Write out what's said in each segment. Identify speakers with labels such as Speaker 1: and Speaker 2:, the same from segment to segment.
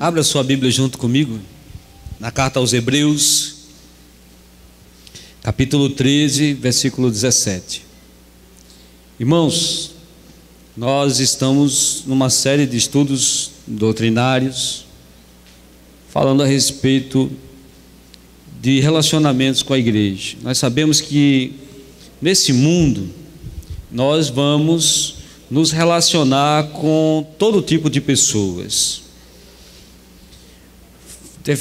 Speaker 1: Abra sua Bíblia junto comigo, na carta aos Hebreus, capítulo 13, versículo 17. Irmãos, nós estamos numa série de estudos doutrinários, falando a respeito de relacionamentos com a igreja. Nós sabemos que nesse mundo, nós vamos nos relacionar com todo tipo de pessoas.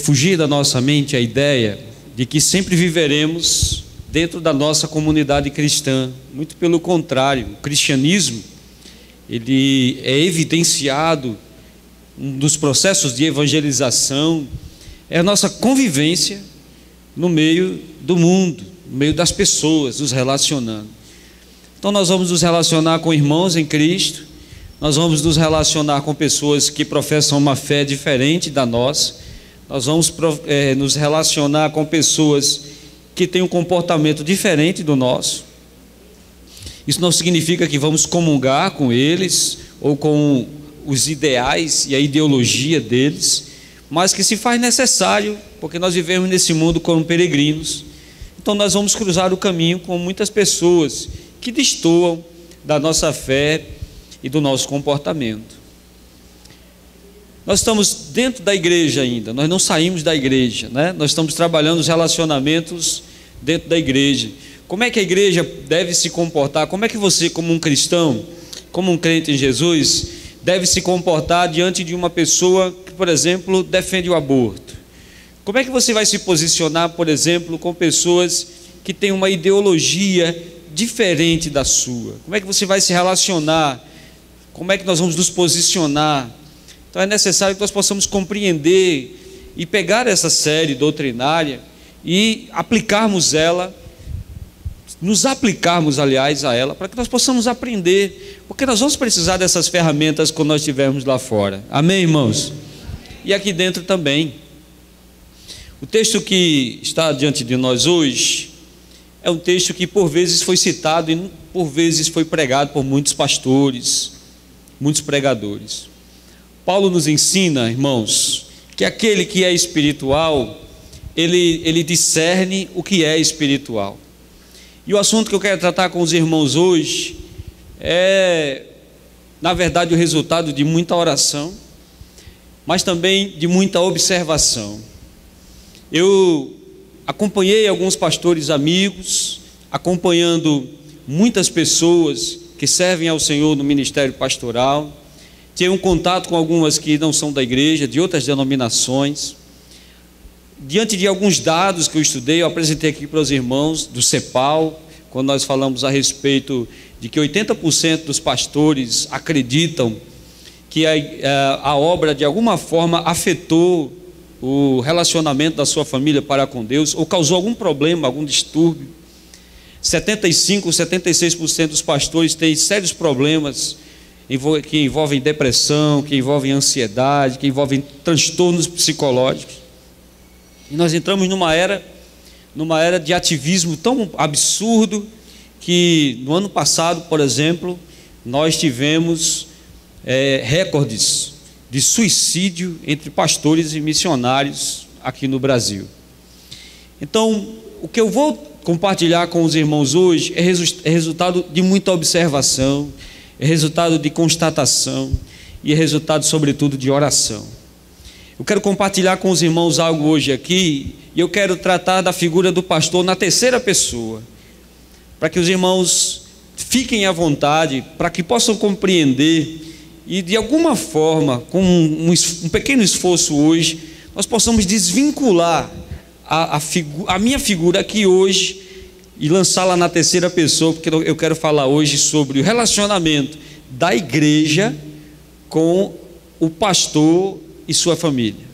Speaker 1: Fugir da nossa mente a ideia de que sempre viveremos dentro da nossa comunidade cristã. Muito pelo contrário, o cristianismo, ele é evidenciado, um dos processos de evangelização é a nossa convivência no meio do mundo, no meio das pessoas, nos relacionando. Então nós vamos nos relacionar com irmãos em Cristo, nós vamos nos relacionar com pessoas que professam uma fé diferente da nossa, nós vamos nos relacionar com pessoas que têm um comportamento diferente do nosso. Isso não significa que vamos comungar com eles ou com os ideais e a ideologia deles, mas que se faz necessário, porque nós vivemos nesse mundo como peregrinos. Então nós vamos cruzar o caminho com muitas pessoas que destoam da nossa fé e do nosso comportamento. Nós estamos dentro da igreja ainda, nós não saímos da igreja, né? Nós estamos trabalhando os relacionamentos dentro da igreja. Como é que a igreja deve se comportar? Como é que você, como um cristão, como um crente em Jesus, deve se comportar diante de uma pessoa que, por exemplo, defende o aborto? Como é que você vai se posicionar, por exemplo, com pessoas que têm uma ideologia diferente da sua? Como é que você vai se relacionar? Como é que nós vamos nos posicionar? Então é necessário que nós possamos compreender e pegar essa série doutrinária e aplicarmos ela, nos aplicarmos, aliás, a ela, para que nós possamos aprender, porque nós vamos precisar dessas ferramentas quando nós estivermos lá fora. Amém, irmãos? E aqui dentro também. O texto que está diante de nós hoje é um texto que por vezes foi citado e por vezes foi pregado por muitos pastores, muitos pregadores. Paulo nos ensina, irmãos, que aquele que é espiritual, ele discerne o que é espiritual. E o assunto que eu quero tratar com os irmãos hoje é, na verdade, o resultado de muita oração, mas também de muita observação. Eu acompanhei alguns pastores amigos, acompanhando muitas pessoas que servem ao Senhor no ministério pastoral. Tive um contato com algumas que não são da igreja, de outras denominações. Diante de alguns dados que eu estudei, eu apresentei aqui para os irmãos do CEPAL, quando nós falamos a respeito de que 80% dos pastores acreditam que a obra de alguma forma afetou o relacionamento da sua família para com Deus, ou causou algum problema, algum distúrbio. 76% dos pastores têm sérios problemas que envolvem depressão, que envolvem ansiedade, que envolvem transtornos psicológicos. E nós entramos numa era de ativismo tão absurdo que no ano passado, por exemplo, nós tivemos recordes de suicídio entre pastores e missionários aqui no Brasil. Então, o que eu vou compartilhar com os irmãos hoje é resultado de muita observação, é resultado de constatação e é resultado, sobretudo, de oração. Eu quero compartilhar com os irmãos algo hoje aqui, e eu quero tratar da figura do pastor na terceira pessoa, para que os irmãos fiquem à vontade, para que possam compreender e, de alguma forma, com um pequeno esforço hoje, nós possamos desvincular a minha figura aqui hoje e lançá-la na terceira pessoa, porque eu quero falar hoje sobre o relacionamento da igreja com o pastor e sua família.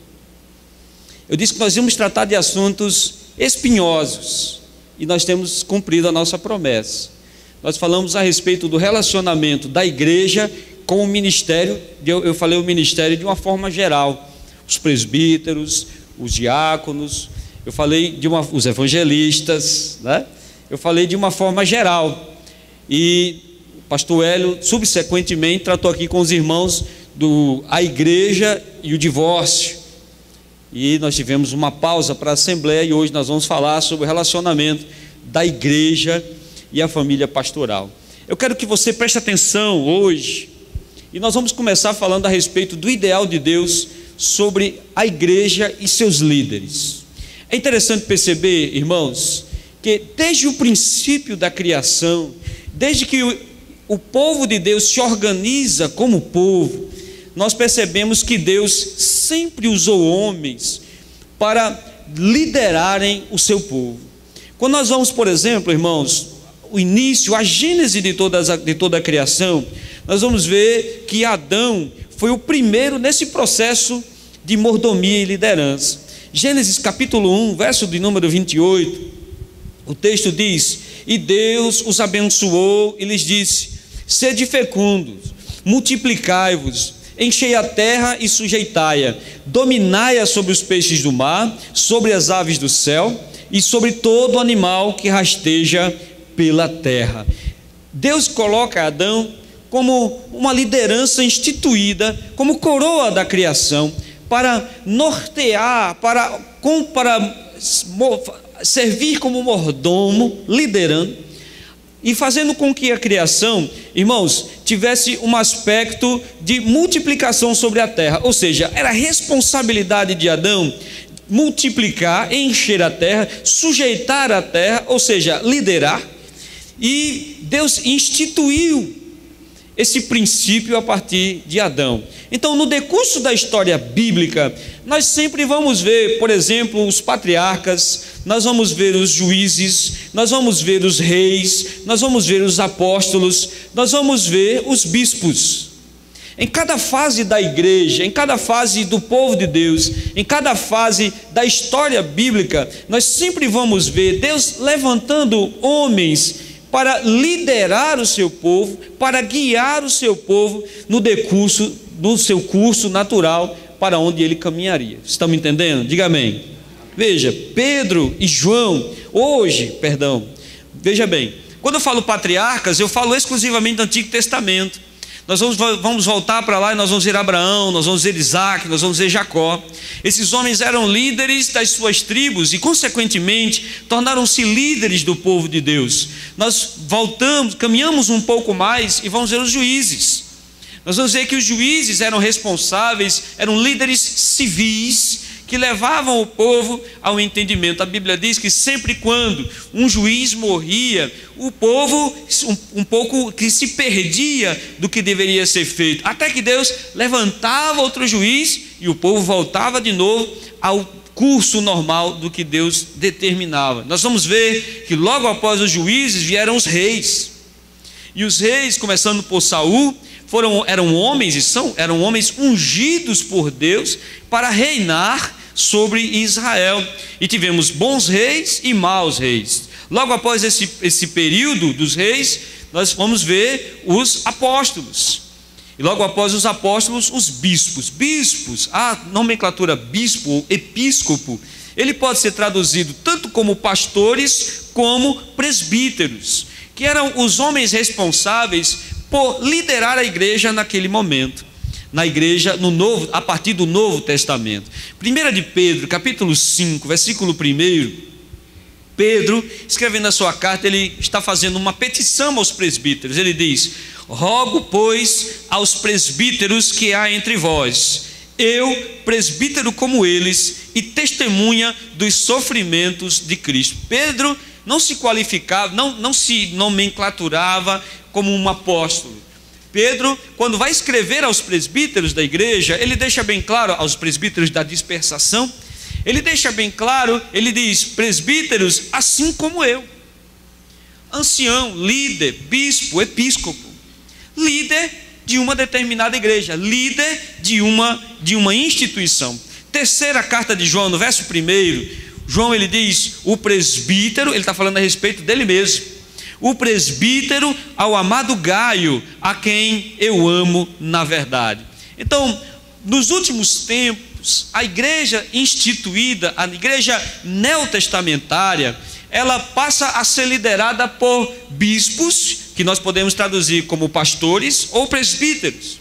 Speaker 1: Eu disse que nós íamos tratar de assuntos espinhosos e nós temos cumprido a nossa promessa. Nós falamos a respeito do relacionamento da igreja com o ministério, eu falei o ministério de uma forma geral, os presbíteros, os diáconos, eu falei os evangelistas, né? Eu falei de uma forma geral, e o pastor Hélio subsequentemente tratou aqui com os irmãos a igreja e o divórcio. E nós tivemos uma pausa para a Assembleia e hoje nós vamos falar sobre o relacionamento da igreja e a família pastoral. Eu quero que você preste atenção hoje, e nós vamos começar falando a respeito do ideal de Deus sobre a igreja e seus líderes. É interessante perceber, irmãos, que desde o princípio da criação, desde que o povo de Deus se organiza como povo, nós percebemos que Deus sempre usou homens para liderarem o seu povo. Quando nós vamos, por exemplo, irmãos, o início, a gênese de toda a criação, nós vamos ver que Adão foi o primeiro nesse processo de mordomia e liderança. Gênesis capítulo 1, verso de número 28, o texto diz: e Deus os abençoou e lhes disse: sede fecundos, multiplicai-vos, enchei a terra e sujeitai-a, dominai-a sobre os peixes do mar, sobre as aves do céu e sobre todo animal que rasteja pela terra. Deus coloca Adão como uma liderança instituída, como coroa da criação, para nortear, para servir como mordomo, liderando e fazendo com que a criação, irmãos, tivesse um aspecto de multiplicação sobre a terra. Ou seja, era responsabilidade de Adão multiplicar, encher a terra, sujeitar a terra, ou seja, liderar. E Deus instituiu esse princípio a partir de Adão. Então, no decurso da história bíblica, nós sempre vamos ver, por exemplo, os patriarcas, nós vamos ver os juízes, nós vamos ver os reis, nós vamos ver os apóstolos, nós vamos ver os bispos. Em cada fase da igreja, em cada fase do povo de Deus, em cada fase da história bíblica, nós sempre vamos ver Deus levantando homens para liderar o seu povo, para guiar o seu povo no decurso do seu curso natural para onde ele caminharia. Estão me entendendo? Diga amém. Veja, Pedro e João, veja bem, quando eu falo patriarcas, eu falo exclusivamente do Antigo Testamento. Nós vamos voltar para lá e nós vamos ver Abraão, nós vamos ver Isaac, nós vamos ver Jacó. Esses homens eram líderes das suas tribos e, consequentemente, tornaram-se líderes do povo de Deus. Nós caminhamos um pouco mais e vamos ver os juízes. Nós vamos ver que os juízes eram responsáveis, eram líderes civis que levavam o povo ao entendimento. A Bíblia diz que sempre quando um juiz morria, o povo um pouco que se perdia do que deveria ser feito, até que Deus levantava outro juiz e o povo voltava de novo ao curso normal do que Deus determinava. Nós vamos ver que logo após os juízes vieram os reis, e os reis, começando por Saul, eram homens ungidos por Deus para reinar sobre Israel. E tivemos bons reis e maus reis. Logo após esse período dos reis, nós vamos ver os apóstolos. E logo após os apóstolos, os bispos. Bispos, a nomenclatura bispo ou episcopo, ele pode ser traduzido tanto como pastores como presbíteros, que eram os homens responsáveis por liderar a igreja naquele momento, na igreja a partir do Novo Testamento. 1 de Pedro, capítulo 5, versículo 1, Pedro, escrevendo a sua carta, ele está fazendo uma petição aos presbíteros. Ele diz: rogo, pois, aos presbíteros que há entre vós, eu, presbítero como eles, e testemunha dos sofrimentos de Cristo. Pedro não se qualificava, não se nomenclaturava como um apóstolo. Pedro, quando vai escrever aos presbíteros da igreja, ele deixa bem claro, aos presbíteros da dispersação, ele deixa bem claro, ele diz: presbíteros assim como eu. Ancião, líder, bispo, episcopo, líder de uma determinada igreja, líder de uma instituição. Terceira carta de João, no verso 1, João ele diz: o presbítero, ele está falando a respeito dele mesmo, o presbítero ao amado Gaio, a quem eu amo na verdade. Então, nos últimos tempos, a igreja instituída, a igreja neotestamentária, ela passa a ser liderada por bispos, que nós podemos traduzir como pastores ou presbíteros,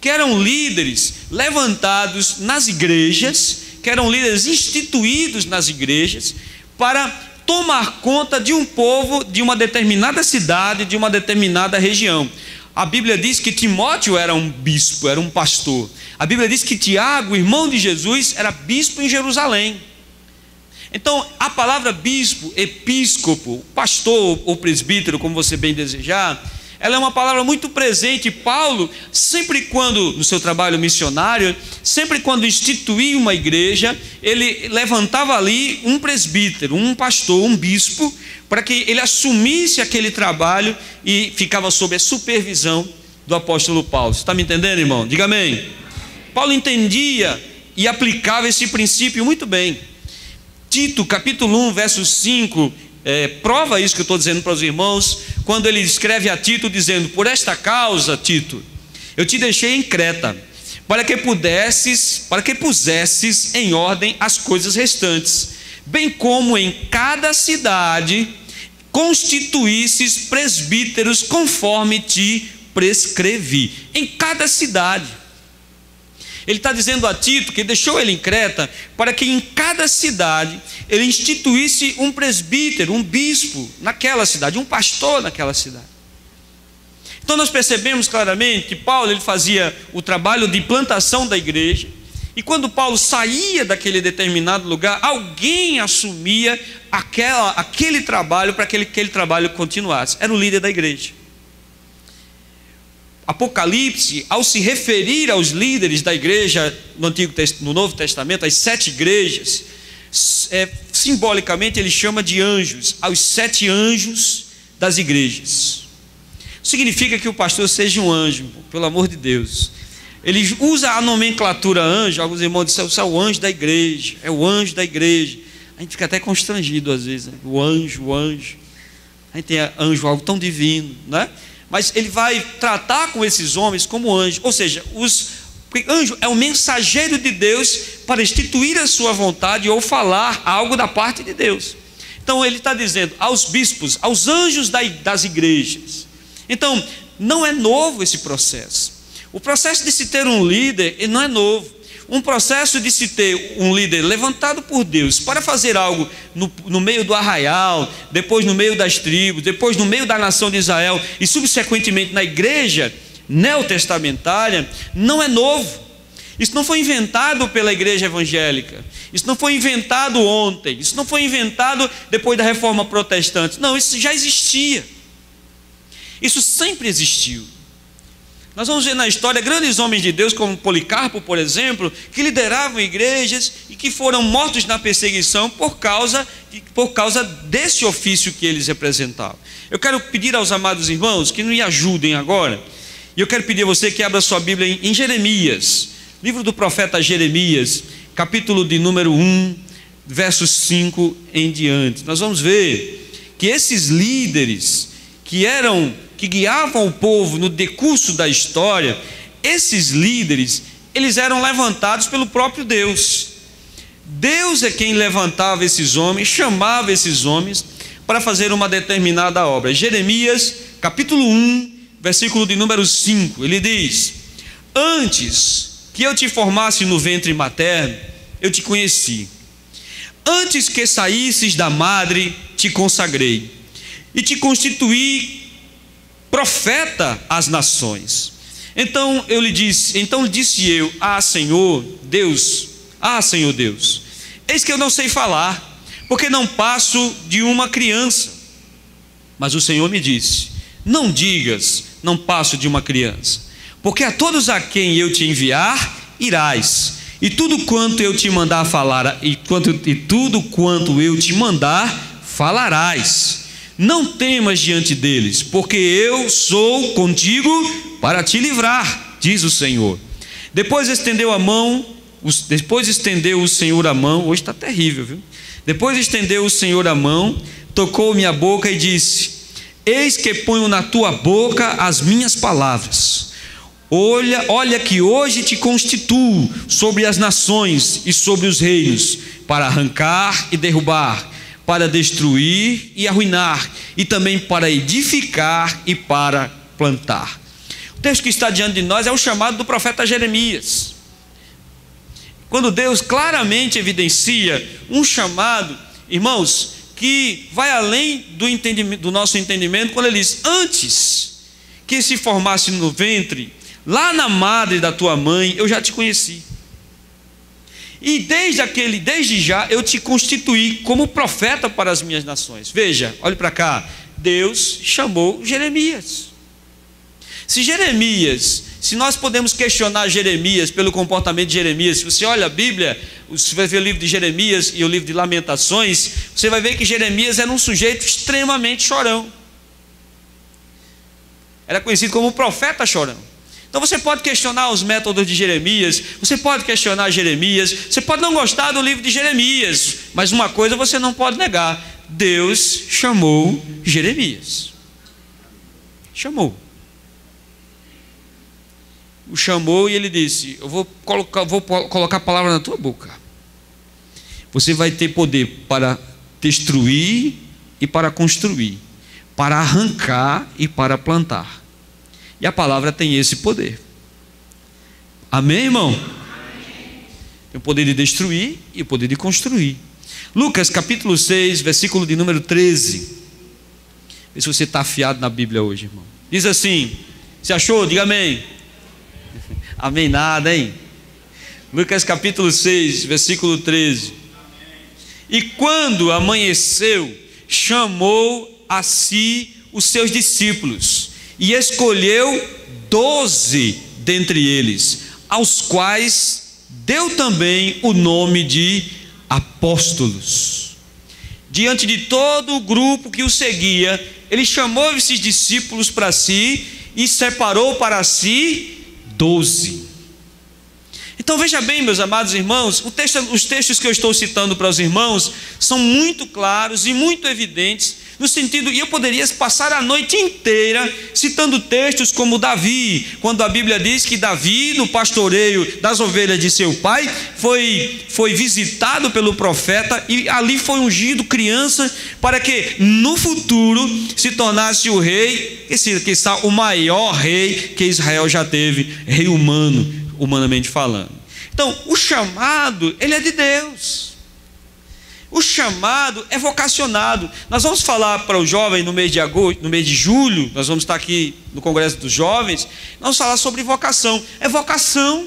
Speaker 1: que eram líderes levantados nas igrejas, que eram líderes instituídos nas igrejas, para tomar conta de um povo, de uma determinada cidade, de uma determinada região. A Bíblia diz que Timóteo era um bispo, era um pastor. A Bíblia diz que Tiago, irmão de Jesus, era bispo em Jerusalém. Então, a palavra bispo, episcopo, pastor ou presbítero, como você bem desejar, ela é uma palavra muito presente. Paulo, sempre quando, no seu trabalho missionário, sempre quando instituía uma igreja, ele levantava ali um presbítero, um pastor, um bispo, para que ele assumisse aquele trabalho e ficava sob a supervisão do apóstolo Paulo. Você está me entendendo, irmão? Diga amém. Paulo entendia e aplicava esse princípio muito bem. Tito, capítulo 1, verso 5, prova isso que eu estou dizendo para os irmãos, quando ele escreve a Tito dizendo: por esta causa, Tito, eu te deixei em Creta, para que pusesses em ordem as coisas restantes, bem como em cada cidade constituísses presbíteros conforme te prescrevi. Em cada cidade. Ele está dizendo a Tito que deixou ele em Creta para que em cada cidade ele instituísse um presbítero, um bispo naquela cidade, um pastor naquela cidade. Então nós percebemos claramente que Paulo ele fazia o trabalho de plantação da igreja, e quando Paulo saía daquele determinado lugar, alguém assumia aquele trabalho para que aquele trabalho continuasse. Era o líder da igreja. Apocalipse, ao se referir aos líderes da igreja no Novo Testamento, as 7 igrejas, simbolicamente ele chama de anjos, aos 7 anjos das igrejas. Significa que o pastor seja um anjo, pelo amor de Deus. Ele usa a nomenclatura anjo. Alguns irmãos dizem: é o anjo da igreja, é o anjo da igreja. A gente fica até constrangido às vezes, né? O anjo. A gente tem anjo, algo tão divino, né? Mas ele vai tratar com esses homens como anjos, ou seja, anjo é o mensageiro de Deus para instituir a sua vontade ou falar algo da parte de Deus. Então ele está dizendo aos bispos, aos anjos das igrejas. Então não é novo esse processo. O processo de se ter um líder não é novo. Um processo de se ter um líder levantado por Deus para fazer algo no meio do arraial, depois no meio das tribos, depois no meio da nação de Israel e subsequentemente na igreja neotestamentária, não é novo. Isso não foi inventado pela igreja evangélica, isso não foi inventado ontem, isso não foi inventado depois da reforma protestante. Não, isso já existia. Isso sempre existiu. Nós vamos ver na história grandes homens de Deus, como Policarpo, por exemplo, que lideravam igrejas e que foram mortos na perseguição por causa desse ofício que eles representavam. Eu quero pedir aos amados irmãos que me ajudem agora, e eu quero pedir a você que abra sua Bíblia em Jeremias, livro do profeta Jeremias, capítulo de número 1, versos 5 em diante. Nós vamos ver que esses líderes que guiavam o povo no decurso da história, esses líderes, eles eram levantados pelo próprio Deus. Deus é quem levantava esses homens, chamava esses homens para fazer uma determinada obra. Jeremias, capítulo 1, versículo de número 5, ele diz: antes que eu te formasse no ventre materno, eu te conheci. Antes que saísses da madre, te consagrei e te constituí profeta às nações. Então disse eu: Senhor Deus, Senhor Deus, eis que eu não sei falar, porque não passo de uma criança. Mas o Senhor me disse: não digas, não passo de uma criança, porque a todos a quem eu te enviar, irás, e tudo quanto eu te mandar falar, e tudo quanto eu te mandar, falarás. Não temas diante deles, porque eu sou contigo para te livrar, diz o Senhor. Depois estendeu o Senhor a mão, hoje está terrível, viu? Depois estendeu o Senhor a mão, tocou minha boca e disse: eis que ponho na tua boca as minhas palavras. Olha que hoje te constituo sobre as nações e sobre os reinos, para arrancar e derrubar, para destruir e arruinar, e também para edificar e para plantar. texto que está diante de nós é o chamado do profeta Jeremias. Quando Deus claramente evidencia um chamado, irmãos, que vai além do nosso entendimento, quando ele diz: antes que se formasse no ventre, lá na madre da tua mãe, eu já te conheci. E desde já eu te constituí como profeta para as minhas nações. Veja, olhe para cá, Deus chamou Jeremias. Se nós podemos questionar Jeremias pelo comportamento de Jeremias, se você olha a Bíblia, você vai ver o livro de Jeremias e o livro de Lamentações, você vai ver que Jeremias era um sujeito extremamente chorão. Era conhecido como o profeta chorão. Então você pode questionar os métodos de Jeremias, você pode questionar Jeremias, você pode não gostar do livro de Jeremias, mas uma coisa você não pode negar: Deus chamou Jeremias. Chamou. O chamou e ele disse: eu vou colocar a palavra na tua boca. Você vai ter poder para destruir e para construir, para arrancar e para plantar. E a palavra tem esse poder. Amém, irmão? Amém. Tem o poder de destruir e o poder de construir. Lucas capítulo 6, versículo de número 13. Vê se você está afiado na Bíblia hoje, irmão. Diz assim: você achou? Diga amém. Amém nada, hein? Lucas capítulo 6, versículo 13. E quando amanheceu, chamou a si os seus discípulos e escolheu 12 dentre eles, aos quais deu também o nome de apóstolos. Diante de todo o grupo que o seguia, ele chamou esses discípulos para si e separou para si 12. Então veja bem, meus amados irmãos, os textos que eu estou citando para os irmãos são muito claros e muito evidentes, no sentido, e eu poderia passar a noite inteira citando textos como Davi, quando a Bíblia diz que Davi, no pastoreio das ovelhas de seu pai, foi visitado pelo profeta e ali foi ungido criança para que no futuro se tornasse o rei, que está o maior rei que Israel já teve, rei humano, humanamente falando. Então o chamado, ele é de Deus. O chamado é vocacionado. Nós vamos falar para os jovens no mês de agosto, no mês de julho, nós vamos estar aqui no Congresso dos Jovens, nós vamos falar sobre vocação. É vocação.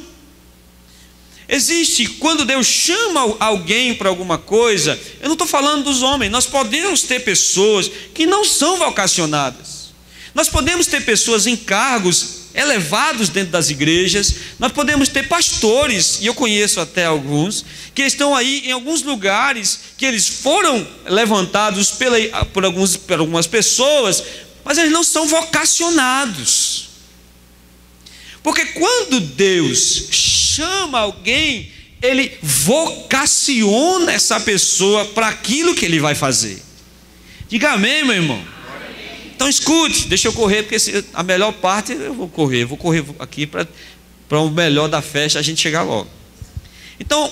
Speaker 1: Existe, quando Deus chama alguém para alguma coisa, eu não estou falando dos homens, nós podemos ter pessoas que não são vocacionadas. Nós podemos ter pessoas em cargos elevados dentro das igrejas, nós podemos ter pastores, e eu conheço até alguns, que estão aí em alguns lugares, que eles foram levantados por algumas pessoas, mas eles não são vocacionados. Porque quando Deus chama alguém, Ele vocaciona essa pessoa para aquilo que Ele vai fazer. Diga amém, meu irmão. Então escute, deixa eu correr, porque a melhor parte eu vou correr aqui para o melhor da festa a gente chegar logo. Então,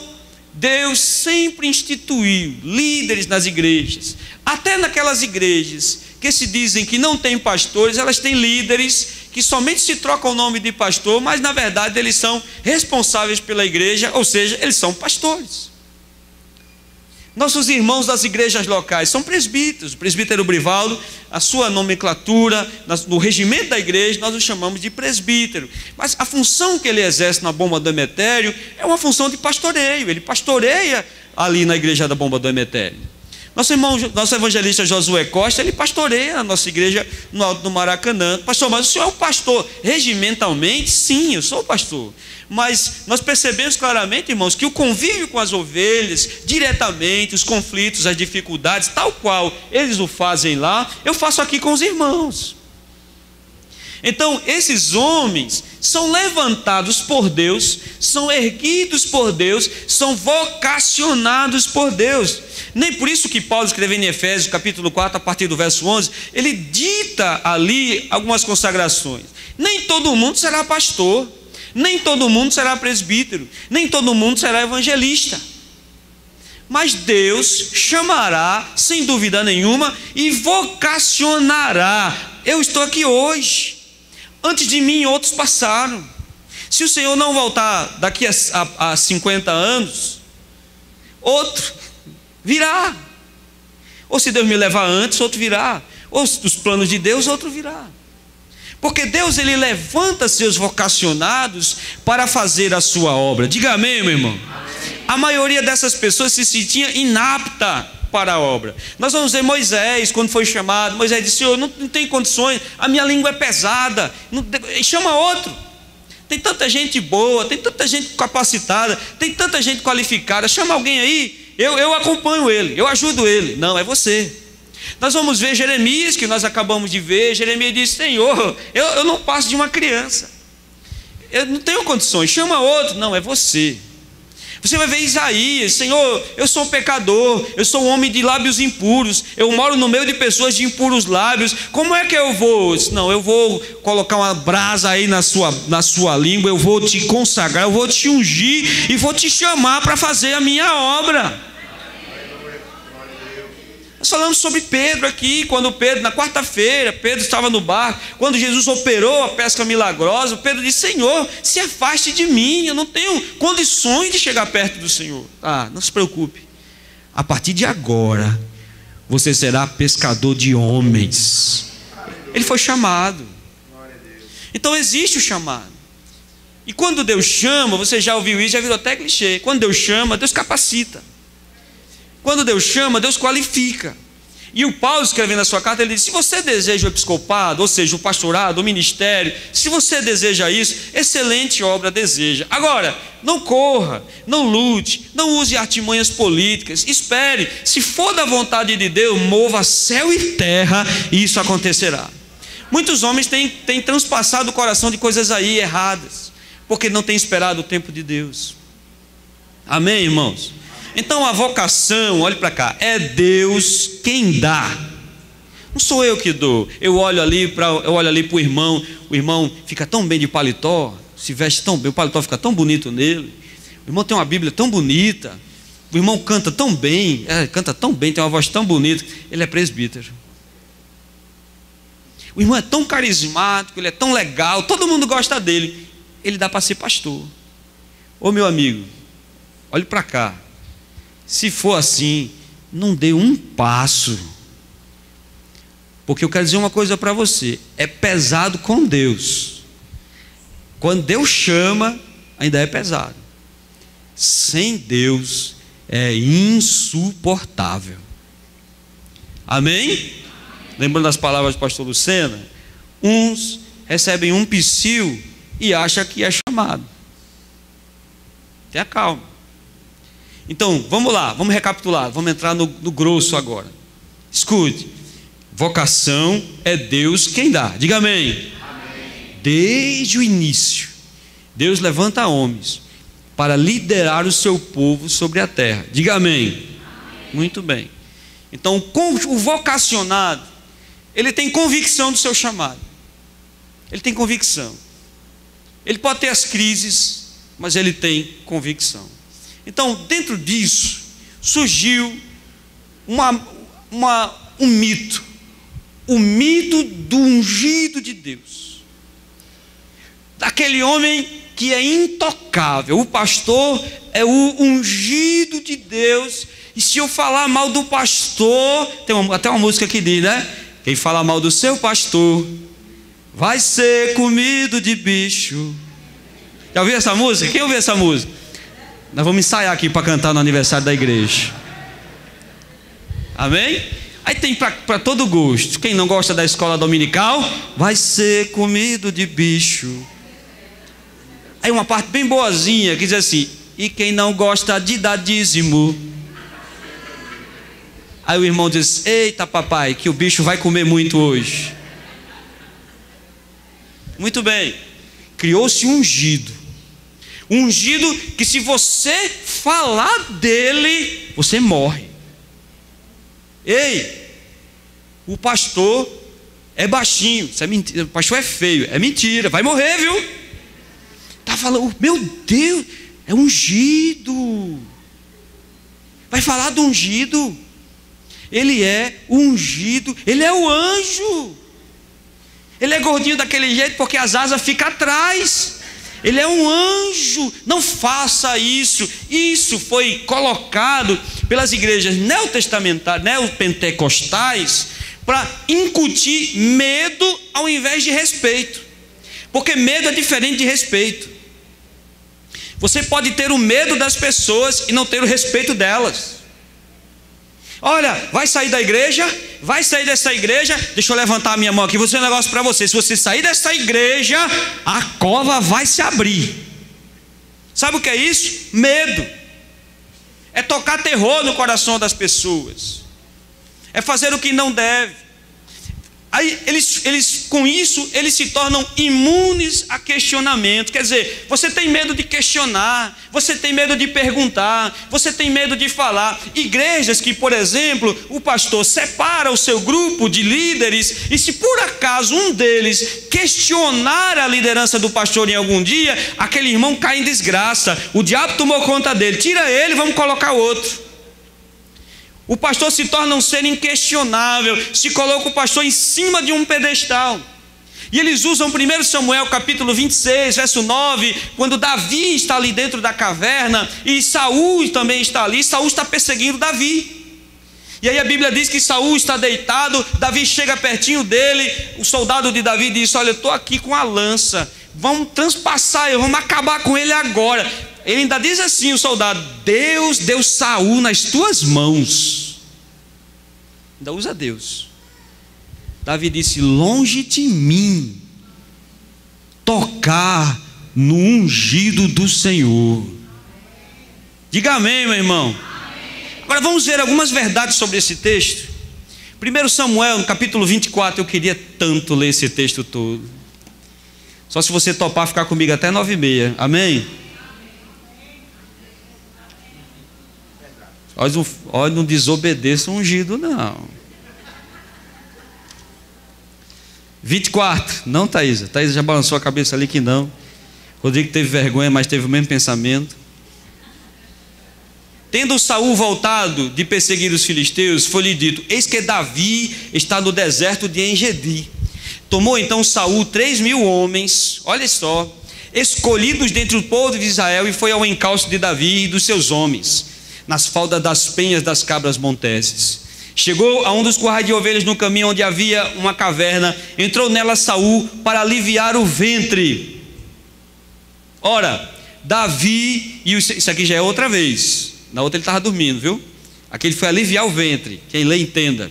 Speaker 1: Deus sempre instituiu líderes nas igrejas, até naquelas igrejas que se dizem que não têm pastores, elas têm líderes que somente se trocam o nome de pastor, mas na verdade eles são responsáveis pela igreja, ou seja, eles são pastores. Nossos irmãos das igrejas locais são presbíteros. O presbítero Brivaldo, a sua nomenclatura, no regimento da igreja, nós o chamamos de presbítero. Mas a função que ele exerce na Bomba do Emetério é uma função de pastoreio. Ele pastoreia ali na igreja da Bomba do Emetério. Nosso evangelista Josué Costa, ele pastoreia a nossa igreja no Alto do Maracanã. Pastor, mas o senhor é o pastor? Regimentalmente, sim, eu sou o pastor. Mas nós percebemos claramente, irmãos, que o convívio com as ovelhas, diretamente, os conflitos, as dificuldades, tal qual eles o fazem lá, eu faço aqui com os irmãos. Então, esses homens são levantados por Deus, são erguidos por Deus, são vocacionados por Deus. Nem por isso que Paulo, escrevendo em Efésios, capítulo 4, a partir do verso 11, ele dita ali algumas consagrações. Nem todo mundo será pastor, nem todo mundo será presbítero, nem todo mundo será evangelista. Mas Deus chamará, sem dúvida nenhuma, e vocacionará. Eu estou aqui hoje. Antes de mim, outros passaram. Se o Senhor não voltar daqui a 50 anos, outro virá. Ou se Deus me levar antes, outro virá. Ou os planos de Deus, outro virá. Porque Deus, Ele levanta seus vocacionados para fazer a sua obra. Diga amém, meu irmão. Amém. A maioria dessas pessoas se sentia inapta para a obra. Nós vamos ver Moisés, quando foi chamado. Moisés disse: Senhor, não tem condições, a minha língua é pesada. Chama outro. Tem tanta gente boa, tem tanta gente capacitada, tem tanta gente qualificada. Chama alguém aí, eu acompanho ele, eu ajudo ele. Não, é você. Nós vamos ver Jeremias, que nós acabamos de ver. Jeremias disse: Senhor, eu não passo de uma criança, eu não tenho condições. Chama outro. Não, é você. Você vai ver Isaías: Senhor, eu sou um pecador, eu sou um homem de lábios impuros, eu moro no meio de pessoas de impuros lábios. Como é que eu vou? Não, eu vou colocar uma brasa aí na sua língua, eu vou te consagrar, eu vou te ungir e vou te chamar para fazer a minha obra. Nós falamos sobre Pedro aqui, quando Pedro, na quarta-feira, Pedro estava no barco, quando Jesus operou a pesca milagrosa, Pedro disse: Senhor, se afaste de mim, eu não tenho condições de chegar perto do Senhor. Não se preocupe, a partir de agora, você será pescador de homens. Ele foi chamado. Então existe o chamado. E quando Deus chama, você já ouviu isso, já virou até clichê. Quando Deus chama, Deus capacita. Quando Deus chama, Deus qualifica. E o Paulo, escrevendo a sua carta, ele diz: se você deseja o episcopado, ou seja, o pastorado, o ministério, se você deseja isso, excelente obra deseja. Agora, não corra, não lute, não use artimanhas políticas, espere. Se for da vontade de Deus, mova céu e terra, e isso acontecerá. Muitos homens têm transpassado o coração de coisas aí erradas, porque não têm esperado o tempo de Deus. Amém, irmãos? Então a vocação, olhe para cá, é Deus quem dá. Não sou eu que dou. Eu olho ali para o irmão fica tão bem de paletó, se veste tão bem, o paletó fica tão bonito nele. O irmão tem uma Bíblia tão bonita, o irmão canta tão bem, tem uma voz tão bonita. Ele é presbítero. O irmão é tão carismático, ele é tão legal, todo mundo gosta dele. Ele dá para ser pastor. Ô meu amigo, olhe para cá. Se for assim, não dê um passo. Porque eu quero dizer uma coisa para você: é pesado com Deus. Quando Deus chama, ainda é pesado. Sem Deus é insuportável. Amém? Lembrando das palavras do pastor Lucena: uns recebem um psil e acham que é chamado. Tenha calma. Então, vamos lá, vamos recapitular, vamos entrar no grosso agora. Escute: vocação é Deus quem dá. Diga amém. Amém. Desde o início, Deus levanta homens para liderar o seu povo sobre a terra. Diga amém. Amém. Muito bem. Então, o vocacionado, ele tem convicção do seu chamado. Ele tem convicção. Ele pode ter as crises, mas ele tem convicção. Então, dentro disso, surgiu um mito. O mito do ungido de Deus. Daquele homem que é intocável. O pastor é o ungido de Deus. E se eu falar mal do pastor, tem até uma música que diz, né? Quem fala mal do seu pastor vai ser comido de bicho. Já ouviu essa música? Quem ouviu essa música? Nós vamos ensaiar aqui para cantar no aniversário da igreja. Amém? Aí tem para todo gosto. Quem não gosta da escola dominical, vai ser comido de bicho. Aí uma parte bem boazinha que diz assim: e quem não gosta de dar dízimo. Aí o irmão diz: eita papai, que o bicho vai comer muito hoje. Muito bem. Criou-se um ungido. Um ungido que, se você falar dele, você morre. Ei, o pastor é baixinho, isso é mentira. O pastor é feio, é mentira, vai morrer, viu? Tá falando, meu Deus, é ungido. Vai falar do ungido. Ele é o ungido, ele é o anjo.
Speaker 2: Ele é gordinho daquele jeito porque as asas ficam atrás. Ele é um anjo. Não faça isso. Isso foi colocado pelas igrejas neopentecostais para incutir medo ao invés de respeito. Porque medo é diferente de respeito. Você pode ter o medo das pessoas e não ter o respeito delas. Olha, vai sair da igreja? Vai sair dessa igreja? Deixa eu levantar a minha mão aqui, vou dizer um negócio para você. Se você sair dessa igreja, a cova vai se abrir. Sabe o que é isso? Medo. É tocar terror no coração das pessoas. É fazer o que não deve. Aí com isso, eles se tornam imunes a questionamento. Quer dizer, você tem medo de questionar, você tem medo de perguntar, você tem medo de falar. Igrejas que, por exemplo, o pastor separa o seu grupo de líderes, e se por acaso um deles questionar a liderança do pastor em algum dia, aquele irmão cai em desgraça, o diabo tomou conta dele, tira ele, vamos colocar outro. O pastor se torna um ser inquestionável, se coloca o pastor em cima de um pedestal. E eles usam 1 Samuel capítulo 26, verso 9, quando Davi está ali dentro da caverna, e Saul também está ali. Saul está perseguindo Davi. E aí a Bíblia diz que Saul está deitado, Davi chega pertinho dele, o soldado de Davi diz: olha, eu estou aqui com a lança, vamos transpassar ele, vamos acabar com ele agora. Ele ainda diz assim, o soldado: Deus deu Saul nas tuas mãos. Ainda usa Deus. Davi disse: longe de mim tocar no ungido do Senhor. Diga amém, meu irmão. Agora vamos ver algumas verdades sobre esse texto. 1 Samuel, no capítulo 24, eu queria tanto ler esse texto todo. Só se você topar ficar comigo até 9h30, amém? Olha, não desobedeça o ungido, não. 24, não, Thaisa? Thaisa já balançou a cabeça ali que não. Rodrigo teve vergonha, mas teve o mesmo pensamento. Tendo Saul voltado de perseguir os filisteus, foi-lhe dito: eis que Davi está no deserto de En-Gedi. Tomou então Saul 3.000 homens, olha só, escolhidos dentre o povo de Israel, e foi ao encalço de Davi e dos seus homens, nas faldas das penhas das cabras monteses. Chegou a um dos currais de ovelhas no caminho onde havia uma caverna, entrou nela Saul para aliviar o ventre. Ora, Davi, isso aqui já é outra vez, na outra ele estava dormindo, viu? Aqui ele foi aliviar o ventre, quem lê entenda.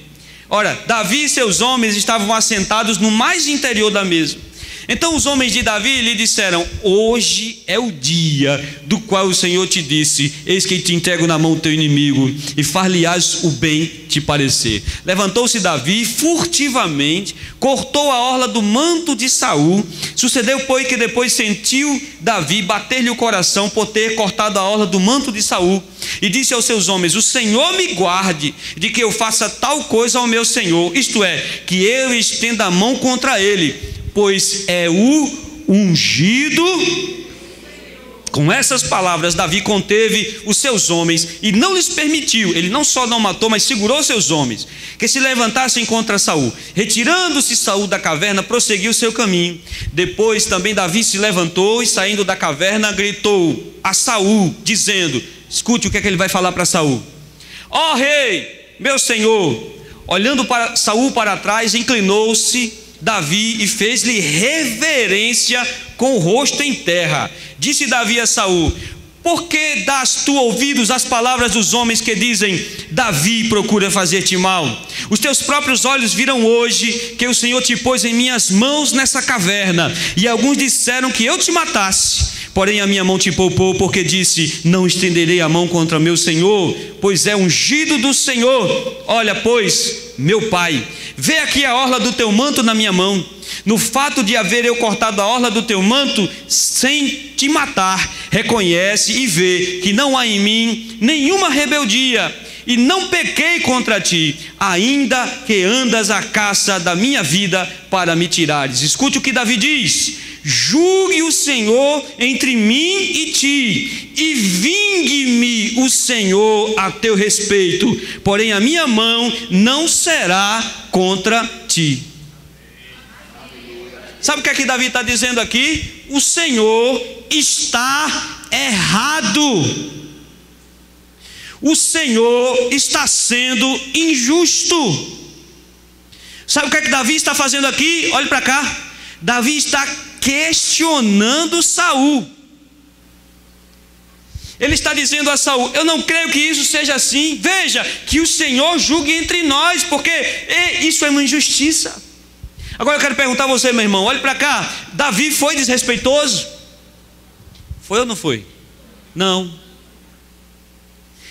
Speaker 2: Ora, Davi e seus homens estavam assentados no mais interior da mesa. Então os homens de Davi lhe disseram: hoje é o dia do qual o Senhor te disse: eis que te entrego na mão do teu inimigo, e far-lhe-ás o bem te parecer. Levantou-se Davi furtivamente, cortou a orla do manto de Saul. Sucedeu, pois, que depois sentiu Davi bater-lhe o coração por ter cortado a orla do manto de Saul, e disse aos seus homens: o Senhor me guarde de que eu faça tal coisa ao meu senhor, isto é, que eu estenda a mão contra ele, pois é o ungido. Com essas palavras, Davi conteve os seus homens e não lhes permitiu, ele não só não matou, mas segurou seus homens, que se levantassem contra Saul. Retirando-se Saul da caverna, prosseguiu seu caminho. Depois também Davi se levantou e, saindo da caverna, gritou a Saul, dizendo: escute o que é que ele vai falar para Saul: ó rei, meu senhor. Olhando para Saul para trás, inclinou-se Davi e fez-lhe reverência com o rosto em terra. Disse Davi a Saul: por que dás tu ouvidos às palavras dos homens que dizem: Davi procura fazer-te mal? Os teus próprios olhos viram hoje que o Senhor te pôs em minhas mãos nessa caverna, e alguns disseram que eu te matasse. Porém a minha mão te poupou, porque disse: não estenderei a mão contra meu senhor, pois é ungido do Senhor. Olha, pois, meu pai, vê aqui a orla do teu manto na minha mão. No fato de haver eu cortado a orla do teu manto sem te matar, reconhece e vê que não há em mim nenhuma rebeldia, e não pequei contra ti, ainda que andas à caça da minha vida para me tirares. Escute o que Davi diz: julgue o Senhor entre mim e ti, e vingue-me o Senhor a teu respeito, porém a minha mão não será contra ti. Sabe o que é que Davi está dizendo aqui? O Senhor está errado. O Senhor está sendo injusto. Sabe o que é que Davi está fazendo aqui? Olhe para cá. Davi está questionando Saul. Ele está dizendo a Saul: eu não creio que isso seja assim. Veja, que o Senhor julgue entre nós, porque isso é uma injustiça. Agora eu quero perguntar a você, meu irmão, olhe para cá. Davi foi desrespeitoso? Foi ou não foi? Não.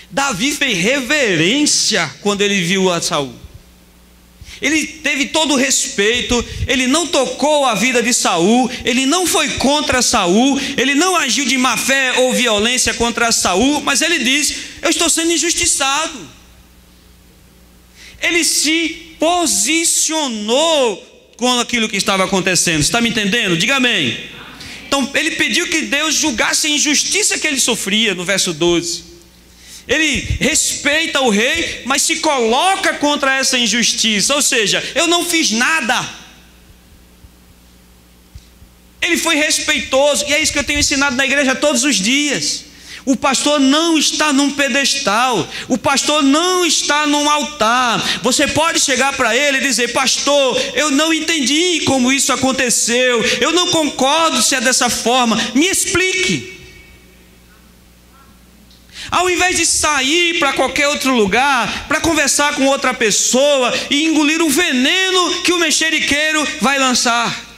Speaker 2: Davi fez reverência quando ele viu a Saul. Ele teve todo o respeito, ele não tocou a vida de Saul, ele não foi contra Saul, ele não agiu de má fé ou violência contra Saul, mas ele disse: eu estou sendo injustiçado. Ele se posicionou com aquilo que estava acontecendo. Está me entendendo? Diga amém. Então ele pediu que Deus julgasse a injustiça que ele sofria, no verso 12. Ele respeita o rei, mas se coloca contra essa injustiça. Ou seja, eu não fiz nada. Ele foi respeitoso, e é isso que eu tenho ensinado na igreja todos os dias. O pastor não está num pedestal, o pastor não está num altar. Você pode chegar para ele e dizer: pastor, eu não entendi como isso aconteceu, eu não concordo se é dessa forma, me explique. Ao invés de sair para qualquer outro lugar, para conversar com outra pessoa e engolir o veneno que o mexeriqueiro vai lançar.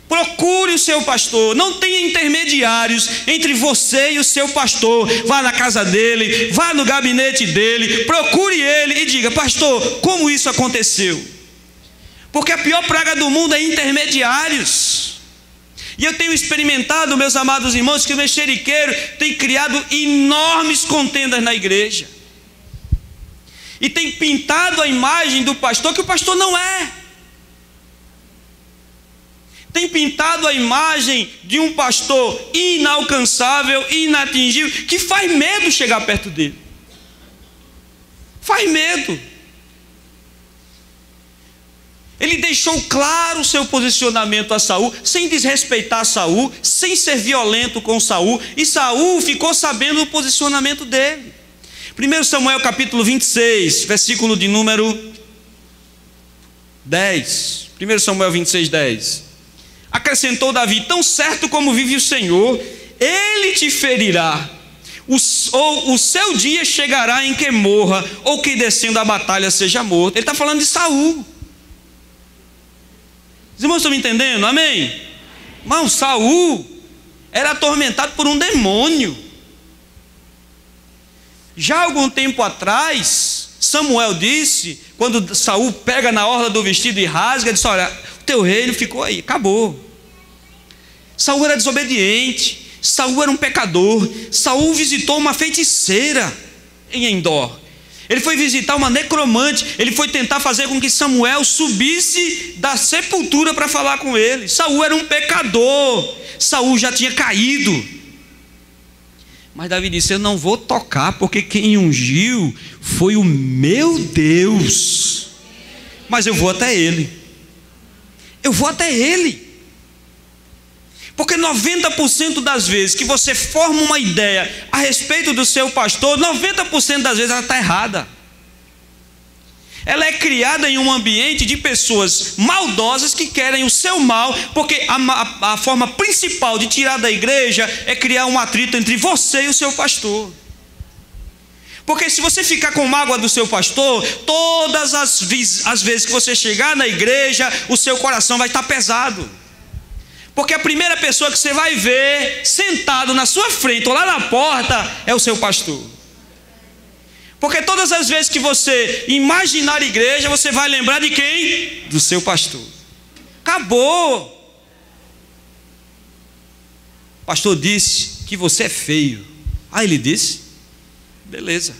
Speaker 2: Procure o seu pastor, não tenha intermediários entre você e o seu pastor. Vá na casa dele, vá no gabinete dele, procure ele e diga: pastor, como isso aconteceu? Porque a pior praga do mundo é intermediários. E eu tenho experimentado, meus amados irmãos, que o mexeriqueiro tem criado enormes contendas na igreja. E tem pintado a imagem do pastor que o pastor não é. Tem pintado a imagem de um pastor inalcançável, inatingível, que faz medo chegar perto dele. Faz medo. Ele deixou claro o seu posicionamento a Saul, sem desrespeitar Saul, sem ser violento com Saul, e Saul ficou sabendo o posicionamento dele. 1 Samuel capítulo 26, versículo de número 10. 1 Samuel 26, 10. Acrescentou Davi: tão certo como vive o Senhor, ele te ferirá, ou o seu dia chegará em que morra, ou que descendo a batalha seja morto. Ele está falando de Saul. Os irmãos estão me entendendo? Amém? Irmão, Saul era atormentado por um demônio. Já há algum tempo atrás, Samuel disse, quando Saul pega na orla do vestido e rasga, disse: olha, o teu reino ficou aí, acabou. Saul era desobediente, Saul era um pecador. Saul visitou uma feiticeira em Endor. Ele foi visitar uma necromante. Ele foi tentar fazer com que Samuel subisse da sepultura para falar com ele. Saul era um pecador. Saul já tinha caído. Mas Davi disse: eu não vou tocar, porque quem ungiu foi o meu Deus. Mas eu vou até ele. Eu vou até ele. Porque 90% das vezes que você forma uma ideia a respeito do seu pastor, 90% das vezes ela está errada. Ela é criada em um ambiente de pessoas maldosas que querem o seu mal, porque a forma principal de tirar da igreja é criar um atrito entre você e o seu pastor. Porque se você ficar com mágoa do seu pastor, todas as vezes que você chegar na igreja, o seu coração vai estar pesado. Porque a primeira pessoa que você vai ver sentado na sua frente ou lá na porta é o seu pastor. Porque todas as vezes que você imaginar igreja, você vai lembrar de quem? Do seu pastor. Acabou. O pastor disse que você é feio. Ah, ele disse? Beleza.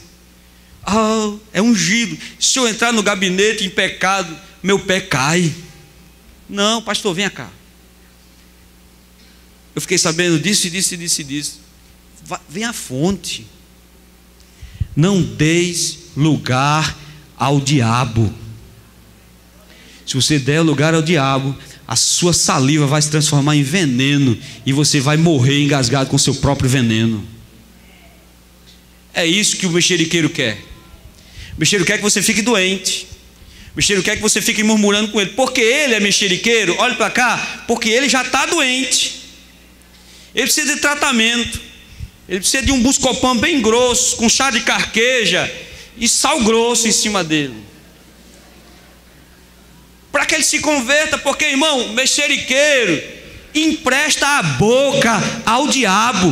Speaker 2: Ah, é ungido. Se eu entrar no gabinete em pecado, meu pé cai. Não, pastor, venha cá. Eu fiquei sabendo disso e disso e disso e disso. Vem à fonte. Não deis lugar ao diabo. Se você der lugar ao diabo, a sua saliva vai se transformar em veneno e você vai morrer engasgado com seu próprio veneno. É isso que o mexeriqueiro quer. O mexeriqueiro quer que você fique doente. O mexeriqueiro quer que você fique murmurando com ele. Porque ele é mexeriqueiro, olhe para cá, porque ele já está doente. Ele precisa de tratamento. Ele precisa de um buscopan bem grosso, com chá de carqueja e sal grosso em cima dele, para que ele se converta. Porque, irmão, mexeriqueiro empresta a boca ao diabo.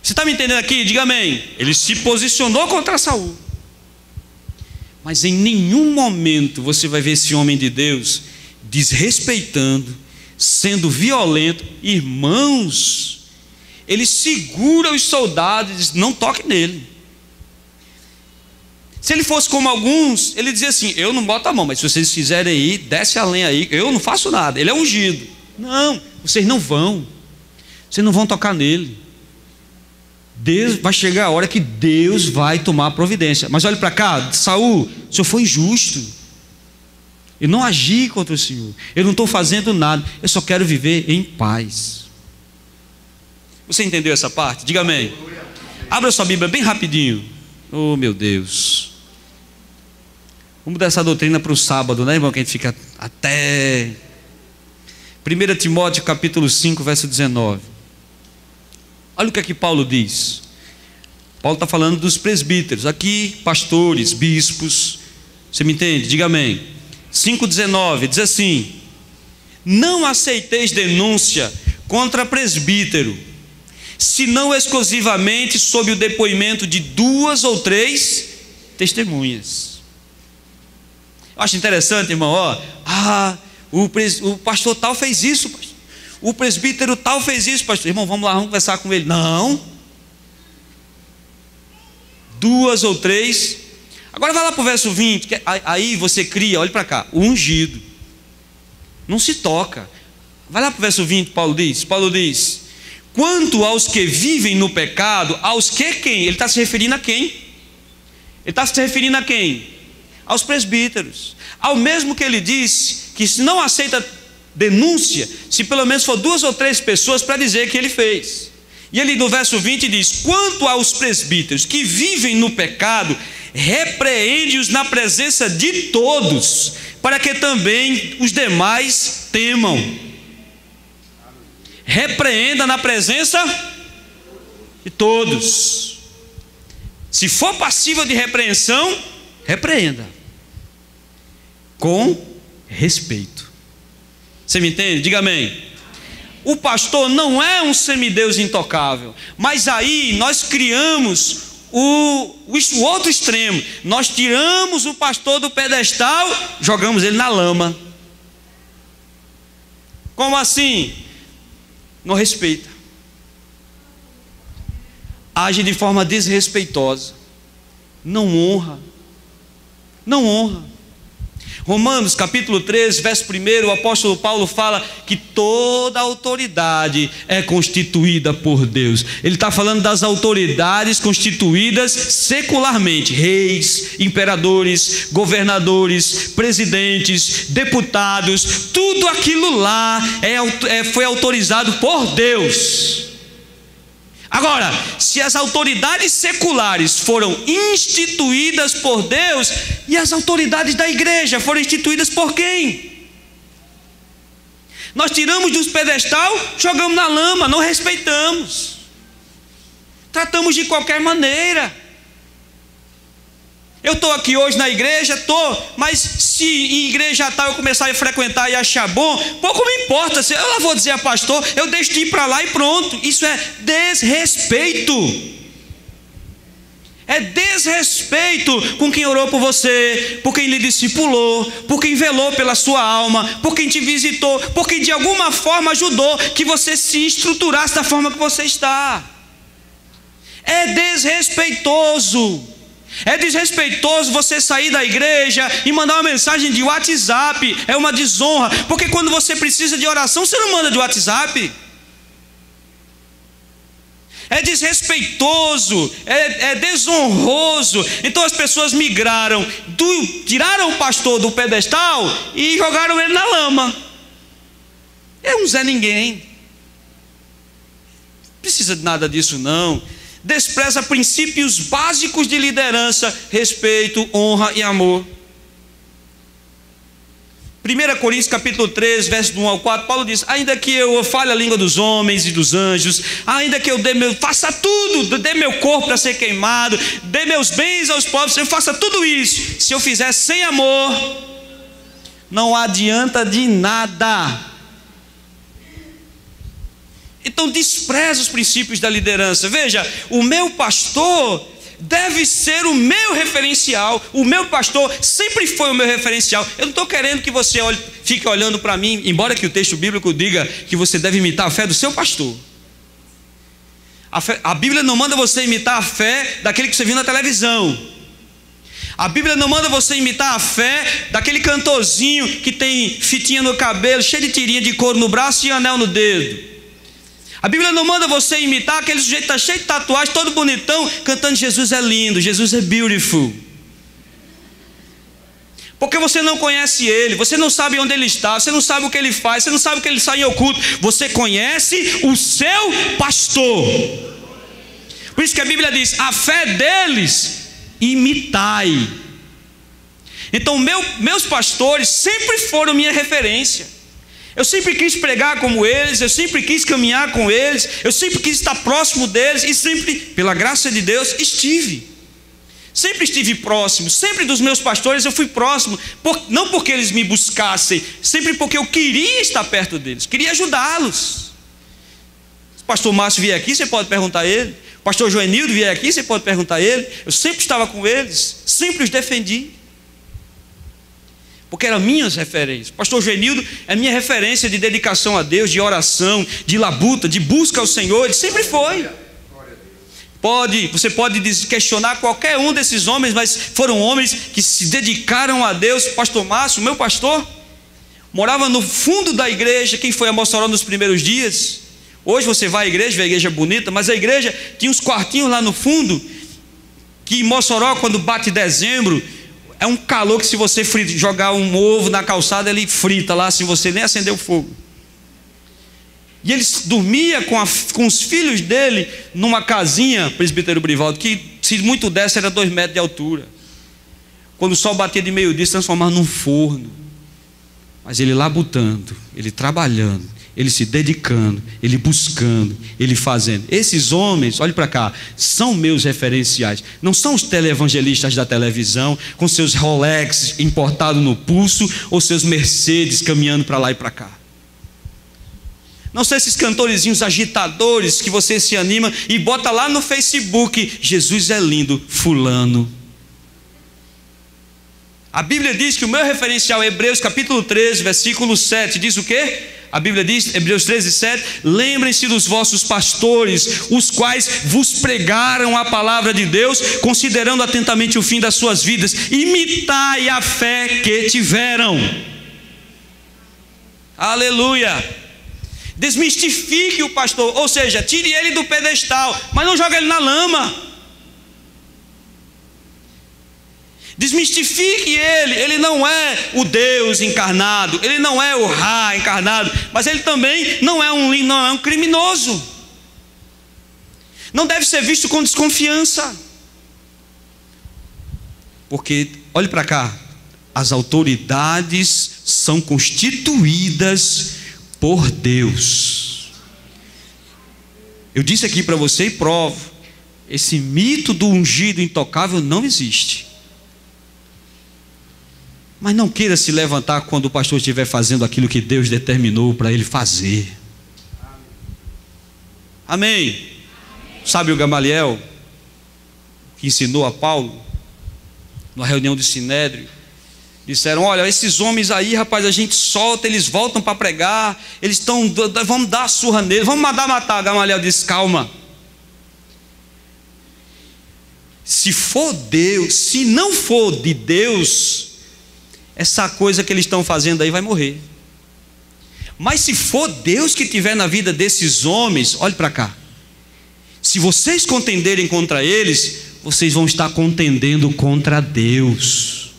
Speaker 2: Você está me entendendo aqui? Diga amém. Ele se posicionou contra Saul, mas em nenhum momento você vai ver esse homem de Deus desrespeitando, sendo violento. Irmãos, ele segura os soldados e diz: não toque nele. Se ele fosse como alguns, ele dizia assim: eu não boto a mão, mas se vocês fizerem aí, desce a lenha aí, eu não faço nada, ele é ungido. Não, vocês não vão tocar nele. Deus, vai chegar a hora que Deus vai tomar providência. Mas olhe para cá, Saul, o senhor foi injusto. Eu não agi contra o Senhor, eu não estou fazendo nada, eu só quero viver em paz. Você entendeu essa parte? Diga amém. Abra sua Bíblia bem rapidinho. Oh meu Deus, vamos dar essa doutrina para o sábado, né, irmão? Que a gente fica até 1 Timóteo capítulo 5, verso 19. Olha o que é que Paulo diz. Paulo está falando dos presbíteros, aqui pastores, bispos. Você me entende? Diga amém. 5,19 diz assim: não aceiteis denúncia contra presbítero, senão exclusivamente sob o depoimento de 2 ou 3 testemunhas. Eu acho interessante, irmão, o pastor tal fez isso, pastor. O presbítero tal fez isso, pastor. Irmão, vamos lá, vamos conversar com ele. Não. 2 ou 3. Agora vai lá para o verso 20, que aí você cria, olhe para cá, o ungido. Não se toca. Vai lá para o verso 20, Paulo diz: quanto aos que vivem no pecado, aos que quem? Ele está se referindo a quem? Ele está se referindo a quem? Aos presbíteros. Ao mesmo que ele disse que se não aceita denúncia, se pelo menos for 2 ou 3 pessoas para dizer que ele fez. E ele no verso 20 diz: quanto aos presbíteros que vivem no pecado, repreende-os na presença de todos, para que também os demais temam. Repreenda na presença de todos. Se for passível de repreensão, repreenda com respeito. Você me entende? Diga amém. O pastor não é um semideus intocável, mas aí nós criamos o outro extremo. Nós tiramos o pastor do pedestal, jogamos ele na lama. Como assim? Não respeita, age de forma desrespeitosa, não honra. Romanos capítulo 13, verso 1, o apóstolo Paulo fala que toda autoridade é constituída por Deus. Ele está falando das autoridades constituídas secularmente: reis, imperadores, governadores, presidentes, deputados. Tudo aquilo lá foi autorizado por Deus. Agora, se as autoridades seculares foram instituídas por Deus, e as autoridades da igreja foram instituídas por quem? Nós tiramos dos pedestal, jogamos na lama, não respeitamos, tratamos de qualquer maneira. Eu estou aqui hoje na igreja, mas se em igreja tal eu começar a frequentar e achar bom, pouco me importa. Se eu vou dizer a pastor, eu deixo de ir para lá e pronto. Isso é desrespeito. É desrespeito com quem orou por você, por quem lhe discipulou, por quem velou pela sua alma, por quem te visitou, por quem de alguma forma ajudou que você se estruturasse da forma que você está. É desrespeitoso. É desrespeitoso você sair da igreja e mandar uma mensagem de WhatsApp. É uma desonra, porque quando você precisa de oração, você não manda de WhatsApp. é desrespeitoso, é desonroso. Então as pessoas migraram, tiraram o pastor do pedestal e jogaram ele na lama. É um Zé Ninguém. Não precisa de nada disso não. Despreza princípios básicos de liderança: respeito, honra e amor. 1 Coríntios capítulo 3, verso 1 ao 4, Paulo diz: ainda que eu fale a língua dos homens e dos anjos, ainda que eu faça tudo, dê meu corpo para ser queimado, dê meus bens aos pobres, eu faça tudo isso, se eu fizer sem amor, não adianta de nada. Então despreza os princípios da liderança. Veja, o meu pastor deve ser o meu referencial. O meu pastor sempre foi o meu referencial. Eu não estou querendo que você fique olhando para mim, embora que o texto bíblico diga que você deve imitar a fé do seu pastor. A Bíblia não manda você imitar a fé daquele que você viu na televisão. A Bíblia não manda você imitar a fé daquele cantorzinho que tem fitinha no cabelo, cheio de tirinha de couro no braço e anel no dedo. A Bíblia não manda você imitar aquele sujeito que está cheio de tatuagem, todo bonitão, cantando Jesus é lindo, Jesus é beautiful. Porque você não conhece ele, você não sabe onde ele está, você não sabe o que ele faz, você não sabe o que ele sai em oculto. Você conhece o seu pastor. Por isso que a Bíblia diz: a fé deles imitai. Então meus pastores sempre foram minha referência. Eu sempre quis pregar como eles, eu sempre quis caminhar com eles, eu sempre quis estar próximo deles, e sempre, pela graça de Deus, sempre estive próximo. Sempre dos meus pastores eu fui próximo, não porque eles me buscassem, sempre porque eu queria estar perto deles, queria ajudá-los. Se o pastor Márcio vier aqui, você pode perguntar a ele. O pastor Joenildo vier aqui, você pode perguntar a ele. Eu sempre estava com eles, sempre os defendi, porque eram minhas referências. O pastor Joenildo é minha referência de dedicação a Deus, de oração, de labuta, de busca ao Senhor. Ele sempre foi. Você pode questionar qualquer um desses homens, mas foram homens que se dedicaram a Deus. Pastor Márcio, meu pastor, morava no fundo da igreja. Quem foi a Mossoró nos primeiros dias? Hoje você vai à igreja, vê a igreja bonita, mas a igreja tinha uns quartinhos lá no fundo, que em Mossoró, quando bate dezembro, é um calor que, se você jogar um ovo na calçada, ele frita lá, se você nem acender o fogo. E ele dormia com os filhos dele numa casinha, presbítero Brivaldo, que se muito desse era 2 metros de altura. Quando o sol batia de meio-dia, se transformava num forno. Mas ele labutando, ele trabalhando, ele se dedicando, ele buscando, ele fazendo. Esses homens, olhe para cá, são meus referenciais. Não são os televangelistas da televisão, com seus Rolex importados no pulso, ou seus Mercedes caminhando para lá e para cá. Não são esses cantorezinhos agitadores que você se anima e bota lá no Facebook: Jesus é lindo, fulano. A Bíblia diz que o meu referencial é Hebreus capítulo 13, versículo 7. Diz o quê? A Bíblia diz, Hebreus 13, 7: lembrem-se dos vossos pastores, os quais vos pregaram a palavra de Deus, considerando atentamente o fim das suas vidas. Imitai a fé que tiveram. Aleluia. Desmistifique o pastor, ou seja, tire ele do pedestal, mas não jogue ele na lama. Desmistifique ele não é o Deus encarnado, ele não é o Ra encarnado, mas ele também não é um criminoso. Não deve ser visto com desconfiança. Porque, olhe para cá, as autoridades são constituídas por Deus. Eu disse aqui para você e provo: esse mito do ungido intocável não existe. Mas não queira se levantar quando o pastor estiver fazendo aquilo que Deus determinou para ele fazer. Amém? Amém. Sabe o Gamaliel, que ensinou a Paulo, numa reunião de Sinédrio? Disseram: olha, esses homens aí, rapaz, a gente solta, eles voltam para pregar, eles estão, vamos dar a surra neles, vamos mandar matar. Gamaliel disse: calma. Se for Deus, se não for de Deus, essa coisa que eles estão fazendo aí vai morrer. Mas se for Deus que estiver na vida desses homens, olhe para cá, Se vocês contenderem contra eles, vocês vão estar contendendo contra Deus.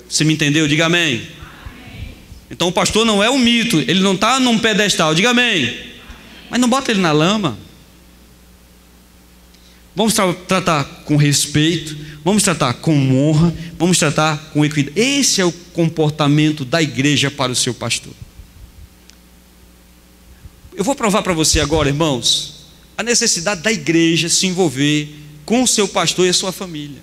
Speaker 2: Você me entendeu? Diga amém. Então o pastor não é um mito, ele não está num pedestal, diga amém. Mas não bota ele na lama. Vamos tratar com respeito, vamos tratar com honra, vamos tratar com equidade. Esse é o comportamento da igreja para o seu pastor. Eu vou provar para você agora, irmãos, a necessidade da igreja se envolver com o seu pastor e a sua família.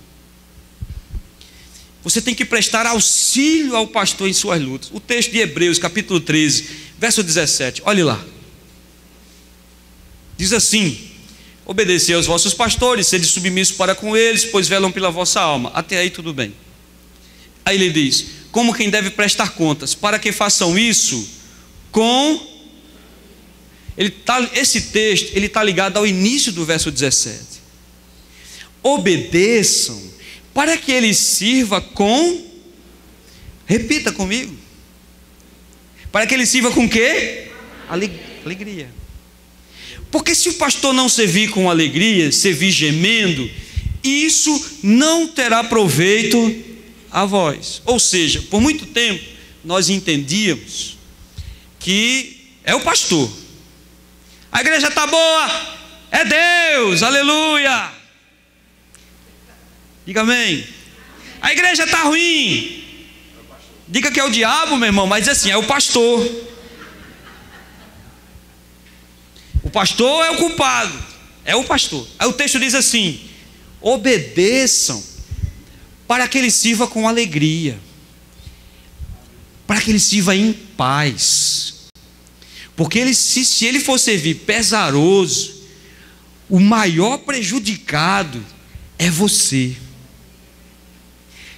Speaker 2: Você tem que prestar auxílio ao pastor em suas lutas. O texto de Hebreus, capítulo 13, verso 17, olhe lá. Diz assim: obedecei aos vossos pastores, sede submissos para com eles, pois velam pela vossa alma. Até aí tudo bem. Aí ele diz: como quem deve prestar contas, para que façam isso com... Esse texto está ligado ao início do verso 17. Obedeçam para que ele sirva com... repita comigo. Para que ele sirva com quê? Alegria. Porque se o pastor não servir com alegria, servir gemendo, isso não terá proveito a vós. Ou seja, por muito tempo nós entendíamos que é o pastor. A igreja está boa, é Deus, aleluia. Diga amém. A igreja está ruim, diga que é o diabo, meu irmão, mas assim, é o pastor. O pastor é o culpado, é o pastor. Aí o texto diz assim: obedeçam para que ele sirva com alegria, para que ele sirva em paz. Porque se ele for servir pesaroso, o maior prejudicado é você.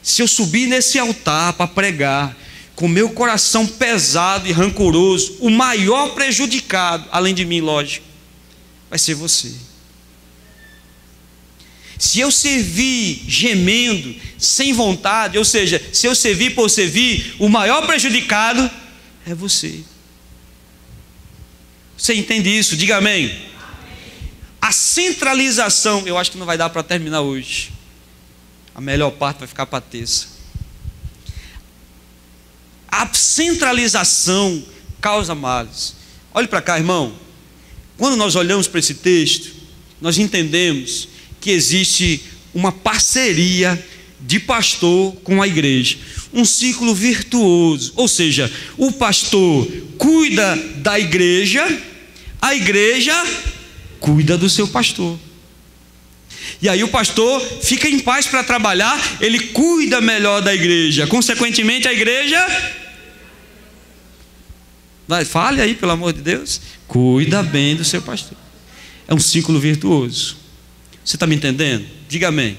Speaker 2: Se eu subir nesse altar para pregar com meu coração pesado e rancoroso, o maior prejudicado, além de mim, lógico, vai ser você. Se eu servir gemendo, sem vontade, ou seja, se eu servir por servir, o maior prejudicado é você. Você entende isso? Diga amém. Amém. A centralização, eu acho que não vai dar para terminar hoje. A melhor parte vai ficar para terça. A centralização causa males. Olhe para cá, irmão. Quando nós olhamos para esse texto, nós entendemos que existe uma parceria de pastor com a igreja, um ciclo virtuoso. Ou seja, o pastor cuida da igreja, a igreja cuida do seu pastor. E aí o pastor fica em paz para trabalhar, ele cuida melhor da igreja, consequentemente a igreja... fale aí, pelo amor de Deus. Cuida bem do seu pastor. É um ciclo virtuoso. Você está me entendendo? Diga amém.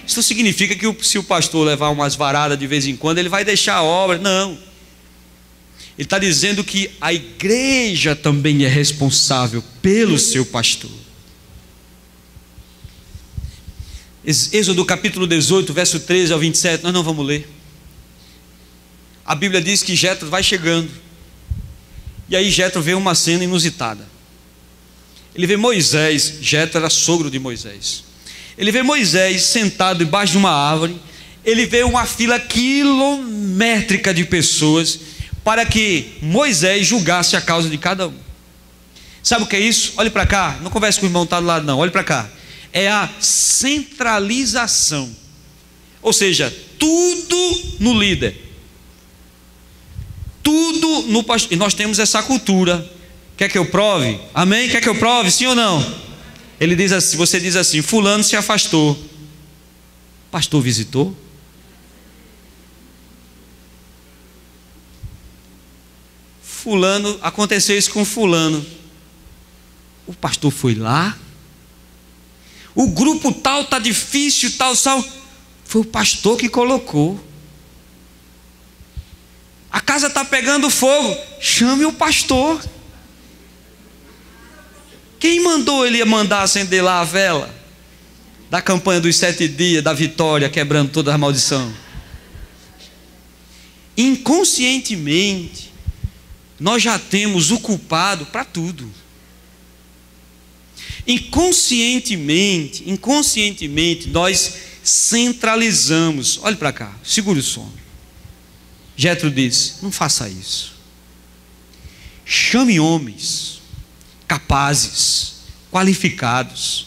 Speaker 2: Isso não significa que se o pastor levar umas varadas de vez em quando, ele vai deixar a obra. Não. Ele está dizendo que a igreja também é responsável pelo seu pastor. Êxodo capítulo 18, verso 13 ao 27. Nós não vamos ler. A Bíblia diz que Jetro vai chegando. E aí Jetro vê uma cena inusitada. Ele vê Moisés. Jetro era sogro de Moisés. Ele vê Moisés sentado embaixo de uma árvore. Ele vê uma fila quilométrica de pessoas para que Moisés julgasse a causa de cada um. Sabe o que é isso? Olhe para cá. Não converse com o irmão que está do lado não. Olhe para cá. É a centralização. Ou seja, tudo no líder. Tudo no pastor. E nós temos essa cultura. Quer que eu prove? Amém? Quer que eu prove? Sim ou não? Ele diz assim, você diz assim: fulano se afastou. Pastor visitou? Fulano, aconteceu isso com fulano. O pastor foi lá? O grupo tal está difícil, tal. Foi o pastor que colocou. A casa está pegando fogo. Chame o pastor. Quem mandou ele mandar acender lá a vela da campanha dos 7 dias da vitória, quebrando toda a maldição? Inconscientemente, nós já temos o culpado para tudo. inconscientemente nós centralizamos. Olhe para cá, segure o sono. Jetro disse: não faça isso. Chame homens capazes, qualificados,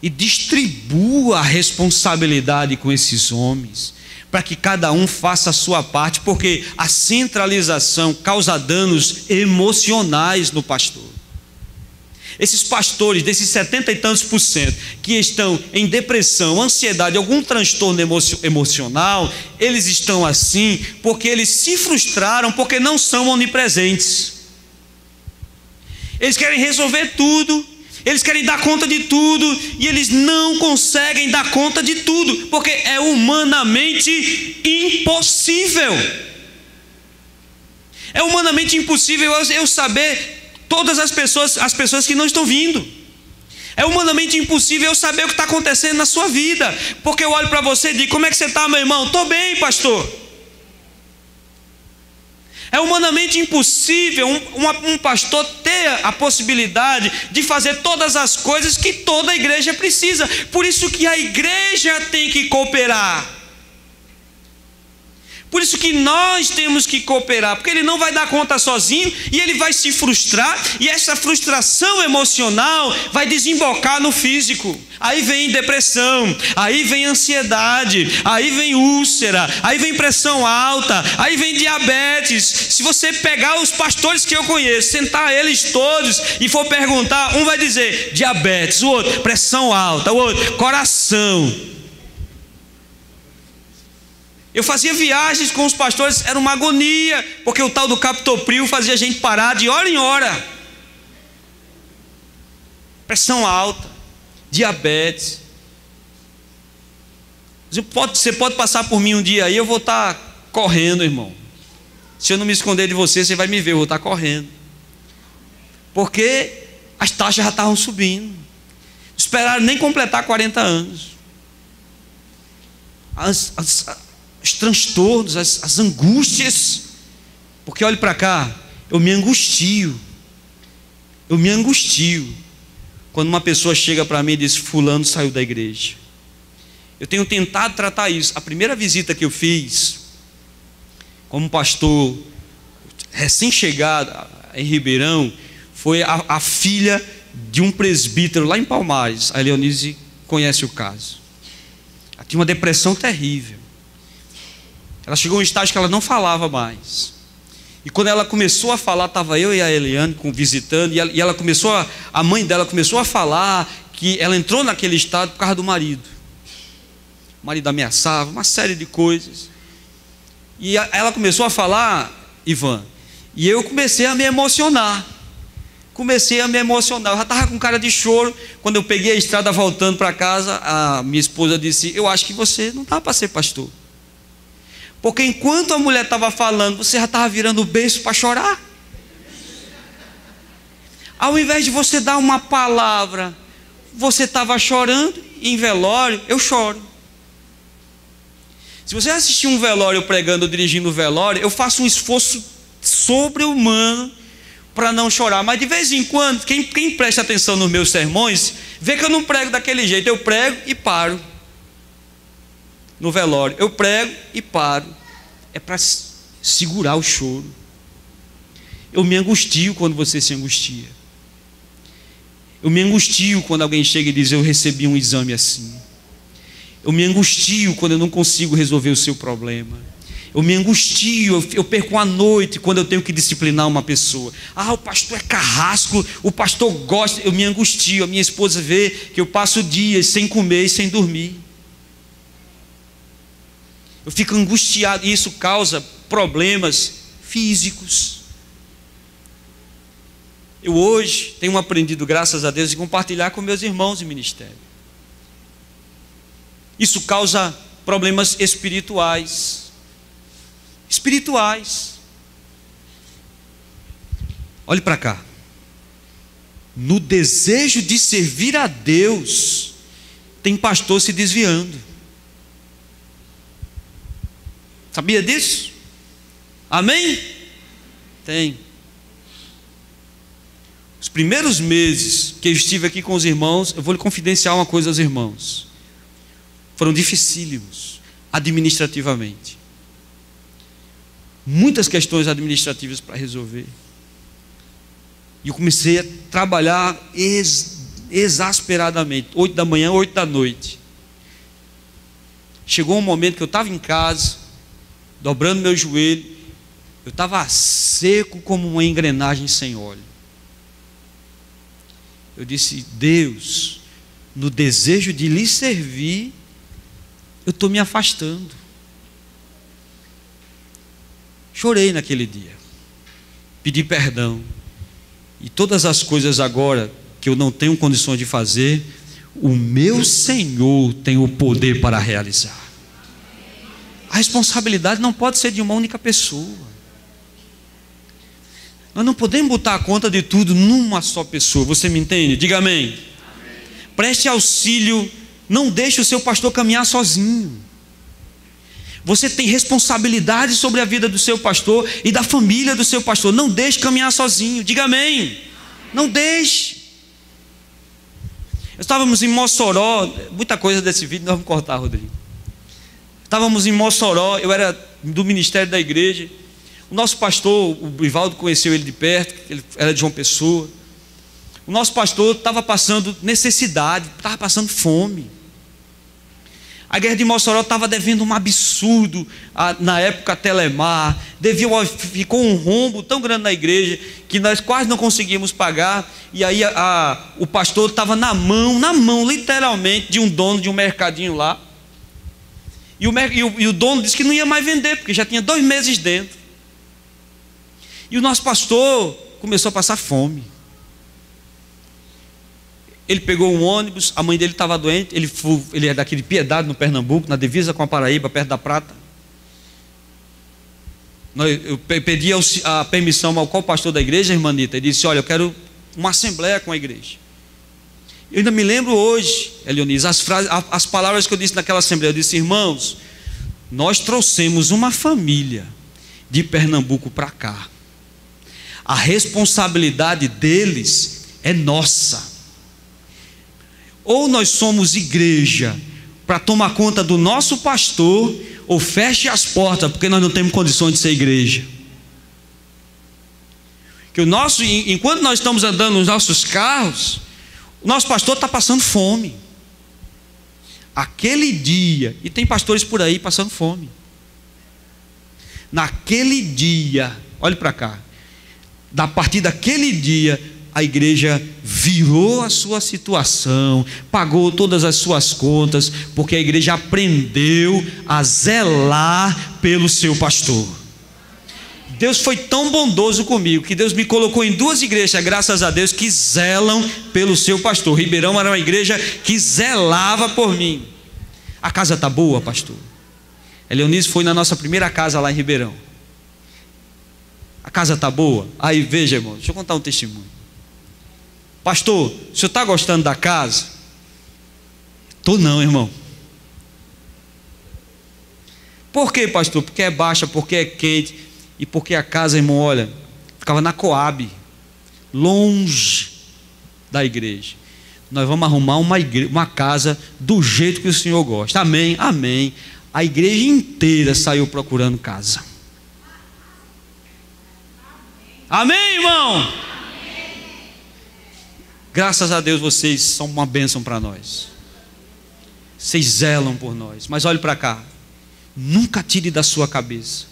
Speaker 2: e distribua a responsabilidade com esses homens, para que cada um faça a sua parte, porque a centralização causa danos emocionais no pastor. Esses pastores, desses 70 e tantos % que estão em depressão, ansiedade, algum transtorno emocional, eles estão assim porque eles se frustraram, porque não são onipresentes. Eles querem resolver tudo, eles querem dar conta de tudo, e eles não conseguem dar conta de tudo, porque é humanamente impossível. É humanamente impossível eu saber todas as pessoas que não estão vindo. É humanamente impossível eu saber o que está acontecendo na sua vida, porque eu olho para você e digo: como é que você está, meu irmão? Estou bem, pastor. É humanamente impossível um pastor ter a possibilidade de fazer todas as coisas que toda a igreja precisa. Por isso que a igreja tem que cooperar. Por isso que nós temos que cooperar, porque ele não vai dar conta sozinho e ele vai se frustrar, e essa frustração emocional vai desembocar no físico. Aí vem depressão, aí vem ansiedade, aí vem úlcera, aí vem pressão alta, aí vem diabetes. Se você pegar os pastores que eu conheço, sentar eles todos e for perguntar, um vai dizer diabetes, o outro pressão alta, o outro coração. Eu fazia viagens com os pastores, era uma agonia, porque o tal do captopril fazia a gente parar de hora em hora. Pressão alta, diabetes. Você pode passar por mim um dia aí, eu vou estar correndo, irmão. Se eu não me esconder de você, você vai me ver, eu vou estar correndo. Porque as taxas já estavam subindo. Não esperaram nem completar 40 anos. Os transtornos, as angústias, porque olhe para cá, eu me angustio quando uma pessoa chega para mim e diz: fulano saiu da igreja. Eu tenho tentado tratar isso. A primeira visita que eu fiz como pastor recém-chegado em Ribeirão foi a filha de um presbítero lá em Palmares. A Leonise conhece o caso. Ela tinha uma depressão terrível. Ela chegou a um estágio que ela não falava mais. E quando ela começou a falar, estava eu e a Eliane visitando, e ela começou a mãe dela começou a falar que ela entrou naquele estado por causa do marido. O marido ameaçava, uma série de coisas. E ela começou a falar, Ivan, e eu comecei a me emocionar. Eu já estava com cara de choro. Quando eu peguei a estrada voltando para casa, a minha esposa disse: eu acho que você não dá para ser pastor. Porque enquanto a mulher estava falando, você já estava virando o berço para chorar. Ao invés de você dar uma palavra, você estava chorando. Em velório, eu choro. Se você assistir um velório pregando ou dirigindo o velório, eu faço um esforço sobre-humano para não chorar. Mas de vez em quando, quem presta atenção nos meus sermões, vê que eu não prego daquele jeito. Eu prego e paro. No velório, eu prego e paro. É para segurar o choro. Eu me angustio quando você se angustia. Eu me angustio quando alguém chega e diz: eu recebi um exame assim. Eu me angustio quando eu não consigo resolver o seu problema. Eu me angustio, eu perco a noite quando eu tenho que disciplinar uma pessoa. Ah, o pastor é carrasco, o pastor gosta. Eu me angustio, a minha esposa vê que eu passo dias sem comer e sem dormir. Eu fico angustiado e isso causa problemas físicos. Eu hoje tenho aprendido, graças a Deus, de compartilhar com meus irmãos em ministério. Isso causa problemas espirituais. Olhe para cá. No desejo de servir a Deus, tem pastor se desviando. Sabia disso? Amém? Tem. primeiros meses que eu estive aqui com os irmãos, eu vou lhe confidenciar uma coisa aos irmãos, foram dificílimos administrativamente. Muitas questões administrativas para resolver. E eu comecei a trabalhar exasperadamente, 8 da manhã, 8 da noite. Chegou um momento que eu estava em casa, dobrando meu joelho, eu estava seco como uma engrenagem sem óleo. Eu disse: Deus, no desejo de lhe servir, eu estou me afastando. Chorei naquele dia, pedi perdão, e todas as coisas agora que eu não tenho condições de fazer, o meu Senhor tem o poder para realizar. A responsabilidade não pode ser de uma única pessoa. Nós não podemos botar a conta de tudo numa só pessoa. Você me entende? Diga amém. Amém. Preste auxílio. Não deixe o seu pastor caminhar sozinho. Você tem responsabilidade sobre a vida do seu pastor e da família do seu pastor. Não deixe caminhar sozinho. Diga amém. Amém. Não deixe. Estávamos em Mossoró. Muita coisa desse vídeo nós vamos cortar, Rodrigo. Estávamos em Mossoró. Eu era do ministério da igreja. O nosso pastor, o Rivaldo, conheceu ele de perto, ele era de João Pessoa. O nosso pastor estava passando necessidade, estava passando fome. A igreja de Mossoró estava devendo um absurdo, na época a Telemar, ficou um rombo tão grande na igreja, que nós quase não conseguimos pagar, e aí o pastor estava na mão literalmente, de um dono de um mercadinho lá, e o dono disse que não ia mais vender, porque já tinha 2 meses dentro. E o nosso pastor começou a passar fome. Ele pegou um ônibus, a mãe dele estava doente, ele é daqui de Piedade, no Pernambuco, na divisa com a Paraíba, perto da Prata. Eu pedi a permissão ao pastor da igreja, a irmã Anita, ele disse: olha, eu quero uma assembleia com a igreja. Eu ainda me lembro hoje, Elionise, as palavras que eu disse naquela assembleia. Eu disse: irmãos, nós trouxemos uma família de Pernambuco para cá. A responsabilidade deles é nossa. Ou nós somos igreja para tomar conta do nosso pastor, ou feche as portas, porque nós não temos condições de ser igreja. Enquanto nós estamos andando nos nossos carros, o nosso pastor está passando fome. Aquele dia, e tem pastores por aí passando fome. Naquele dia, olhe para cá, a partir daquele dia, a igreja virou a sua situação, pagou todas as suas contas, porque a igreja aprendeu a zelar pelo seu pastor. Deus foi tão bondoso comigo, que Deus me colocou em 2 igrejas, graças a Deus, que zelam pelo seu pastor. Ribeirão era uma igreja que zelava por mim. A casa está boa, pastor? Elionise foi na nossa primeira casa lá em Ribeirão. A casa está boa? Aí veja, irmão, deixa eu contar um testemunho. Pastor, o senhor está gostando da casa? Estou não, irmão. Por quê, pastor? Porque é baixa, porque é quente. E porque a casa, irmão, olha, ficava na Coab, longe da igreja. Nós vamos arrumar uma casa do jeito que o senhor gosta. Amém, amém. A igreja inteira saiu procurando casa. Amém, irmão? Amém. Graças a Deus vocês são uma bênção para nós. Vocês zelam por nós. Mas olhe para cá. Nunca tire da sua cabeça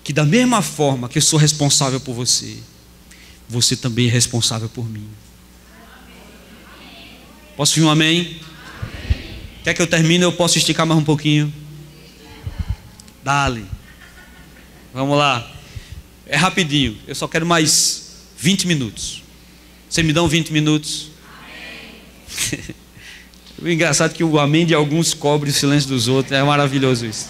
Speaker 2: que da mesma forma que eu sou responsável por você, você também é responsável por mim. Posso ouvir um amém? Quer que eu termine? Eu posso esticar mais um pouquinho? Dale. Vamos lá. É rapidinho, eu só quero mais 20 minutos. Vocês me dão 20 minutos? Amém. O engraçado é que o amém de alguns cobre o silêncio dos outros. É maravilhoso isso.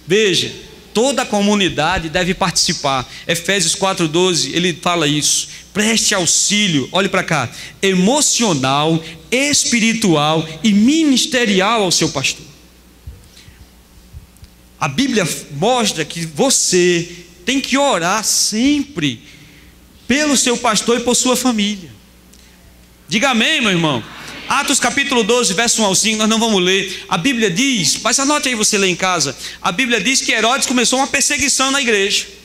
Speaker 2: Veja, toda a comunidade deve participar. Efésios 4:12, ele fala isso. Preste auxílio, olhe para cá, emocional, espiritual e ministerial ao seu pastor. A Bíblia mostra que você tem que orar sempre pelo seu pastor e por sua família. Diga amém, meu irmão. Atos capítulo 12, verso 1 ao 5, nós não vamos ler. A Bíblia diz, mas anote aí você lê em casa. A Bíblia diz que Herodes começou uma perseguição na igreja.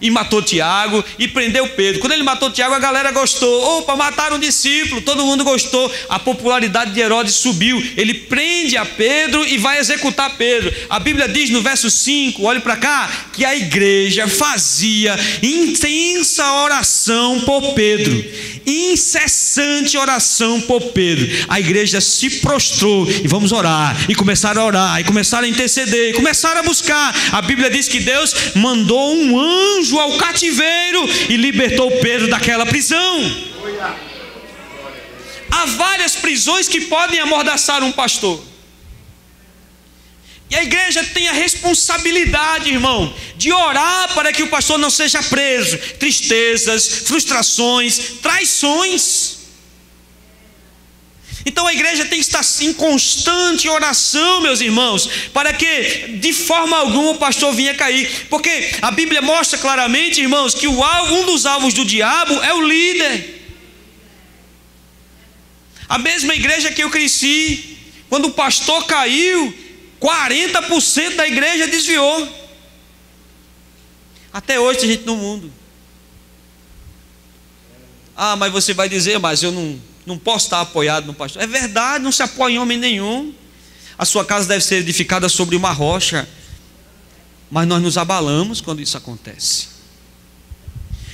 Speaker 2: E matou Tiago e prendeu Pedro. Quando ele matou Tiago, a galera gostou. Opa, mataram um discípulo, todo mundo gostou. A popularidade de Herodes subiu. Ele prende a Pedro e vai executar Pedro. A Bíblia diz no verso 5, olhe para cá, que a igreja fazia intensa oração por Pedro. Incessante oração por Pedro. A igreja se prostrou e vamos orar. E começaram a orar, e começaram a interceder, e começaram a buscar. A Bíblia diz que Deus mandou um anjo ao cativeiro e libertou Pedro daquela prisão. Há várias prisões que podem amordaçar um pastor. E a igreja tem a responsabilidade, irmão, de orar para que o pastor não seja preso. Tristezas, frustrações, traições. Então a igreja tem que estar em constante oração, meus irmãos, para que de forma alguma o pastor venha cair. Porque a Bíblia mostra claramente, irmãos, que um dos alvos do diabo é o líder. A mesma igreja que eu cresci, quando o pastor caiu, 40% da igreja desviou. Até hoje tem gente no mundo. Ah, mas você vai dizer, mas eu não posso estar apoiado no pastor. É verdade, não se apoia em homem nenhum. A sua casa deve ser edificada sobre uma rocha. Mas nós nos abalamos quando isso acontece.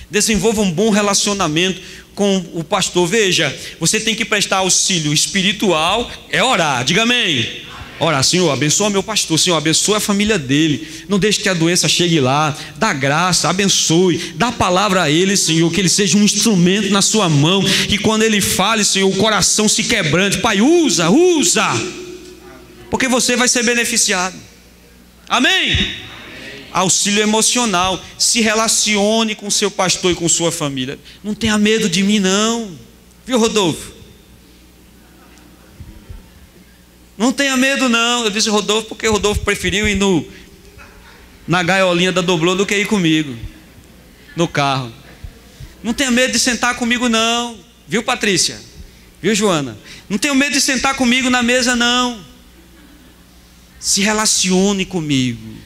Speaker 2: Desenvolva um bom relacionamento com o pastor. Veja, você tem que prestar auxílio espiritual, é orar, diga amém. Ora, Senhor, abençoa meu pastor, Senhor, abençoa a família dele, não deixe que a doença chegue lá, dá graça, abençoe, dá palavra a ele, Senhor, que ele seja um instrumento na sua mão, que quando ele fale, Senhor, o coração se quebrante. Pai, usa, porque você vai ser beneficiado. Amém? Auxílio emocional, se relacione com seu pastor e com sua família. Não tenha medo de mim não, viu, Rodolfo? Não tenha medo não. Eu disse Rodolfo porque Rodolfo preferiu ir na gaiolinha da Doblô do que ir comigo no carro. Não tenha medo de sentar comigo não, viu, Patrícia? Viu, Joana? Não tenha medo de sentar comigo na mesa não. Se relacione comigo.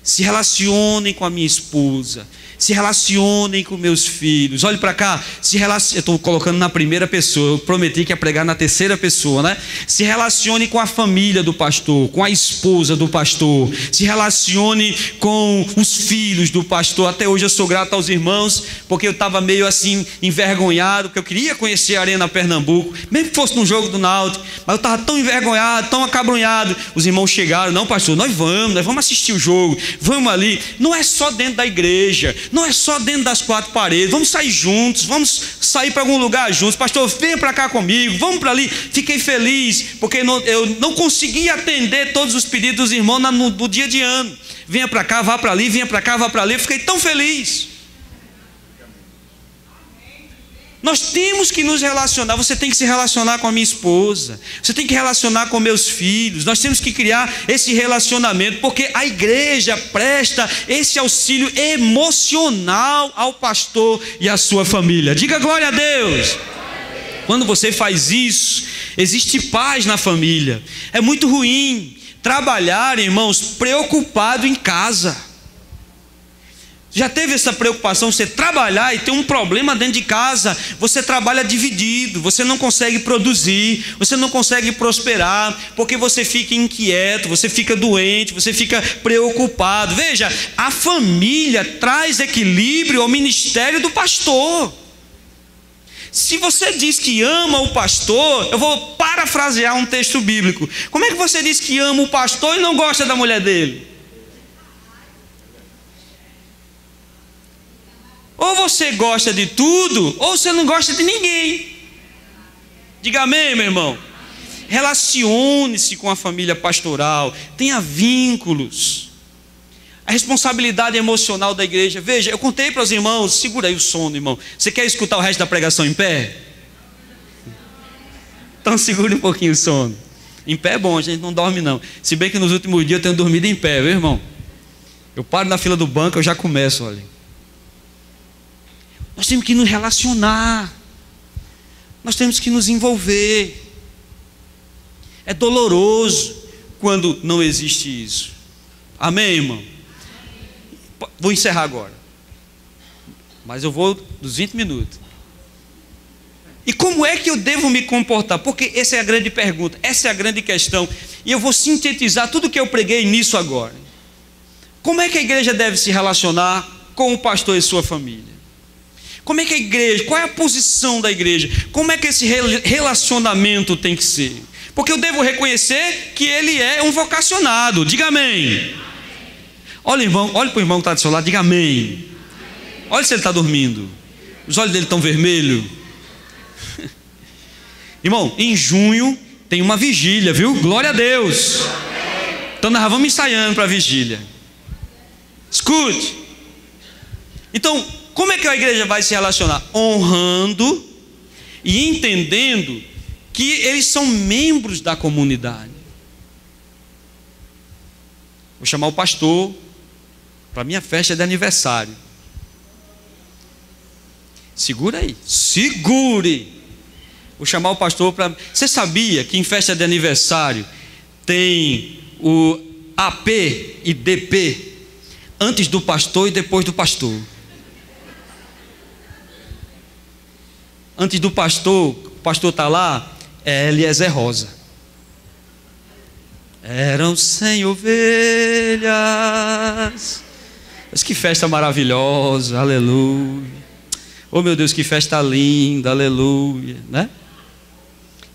Speaker 2: Se relacionem com a minha esposa. Se relacionem com meus filhos. Olhe para cá. Eu estou colocando na primeira pessoa. Eu prometi que ia pregar na terceira pessoa, né? Se relacione com a família do pastor, com a esposa do pastor. Se relacione com os filhos do pastor. Até hoje eu sou grato aos irmãos, porque eu estava meio assim envergonhado, porque eu queria conhecer a Arena Pernambuco, mesmo que fosse num jogo do Náutico, mas eu estava tão envergonhado, tão acabrunhado. Os irmãos chegaram: não, pastor, nós vamos assistir o jogo, vamos ali. Não é só dentro da igreja, não é só dentro das quatro paredes, vamos sair juntos, vamos sair para algum lugar juntos. Pastor, venha para cá comigo, vamos para ali. Fiquei feliz, porque eu não consegui atender todos os pedidos dos irmãos no dia de ano. Venha para cá, vá para ali, venha para cá, vá para ali. Eu fiquei tão feliz. Nós temos que nos relacionar. Você tem que se relacionar com a minha esposa, você tem que relacionar com meus filhos. Nós temos que criar esse relacionamento, porque a igreja presta esse auxílio emocional ao pastor e à sua família. Diga glória a Deus. Quando você faz isso, existe paz na família. É muito ruim trabalhar, irmãos, preocupado em casa. Já teve essa preocupação, você trabalhar e ter um problema dentro de casa? Você trabalha dividido, você não consegue produzir, você não consegue prosperar, porque você fica inquieto, você fica doente, você fica preocupado. Veja, a família traz equilíbrio ao ministério do pastor. Se você diz que ama o pastor, eu vou parafrasear um texto bíblico. Como é que você diz que ama o pastor e não gosta da mulher dele? Ou você gosta de tudo, ou você não gosta de ninguém. Diga amém, meu irmão. Relacione-se com a família pastoral, tenha vínculos. A responsabilidade emocional da igreja. Veja, eu contei para os irmãos, segura aí o sono, irmão. Você quer escutar o resto da pregação em pé? Então segure um pouquinho o sono. Em pé é bom, a gente não dorme não. Se bem que nos últimos dias eu tenho dormido em pé, viu, irmão? Eu paro na fila do banco, eu já começo, olha. Nós temos que nos relacionar. Nós temos que nos envolver. É doloroso quando não existe isso. Amém, irmão? Vou encerrar agora. Mas eu vou dos 20 minutos. E como é que eu devo me comportar? Porque essa é a grande pergunta, essa é a grande questão. E eu vou sintetizar tudo que eu preguei nisso agora. Como é que a igreja deve se relacionar com o pastor e sua família? Como é que a igreja, qual é a posição da igreja? Como é que esse relacionamento tem que ser? Porque eu devo reconhecer que ele é um vocacionado. Diga amém. Olha, irmão, olha para o irmão que está do seu lado, diga amém. Olha se ele está dormindo. Os olhos dele estão vermelhos. Irmão, em junho tem uma vigília, viu? Glória a Deus. Então nós vamos ensaiando para a vigília. Escute. Então, como é que a igreja vai se relacionar? Honrando e entendendo que eles são membros da comunidade. Vou chamar o pastor para a minha festa de aniversário. Segura aí, segure. Vou chamar o pastor para... Você sabia que em festa de aniversário tem o AP e DP antes do pastor e depois do pastor? Antes do pastor, o pastor está lá, é Eliezer Rosa. Eram 100 ovelhas. Mas que festa maravilhosa, aleluia. Oh meu Deus, que festa linda, aleluia, né?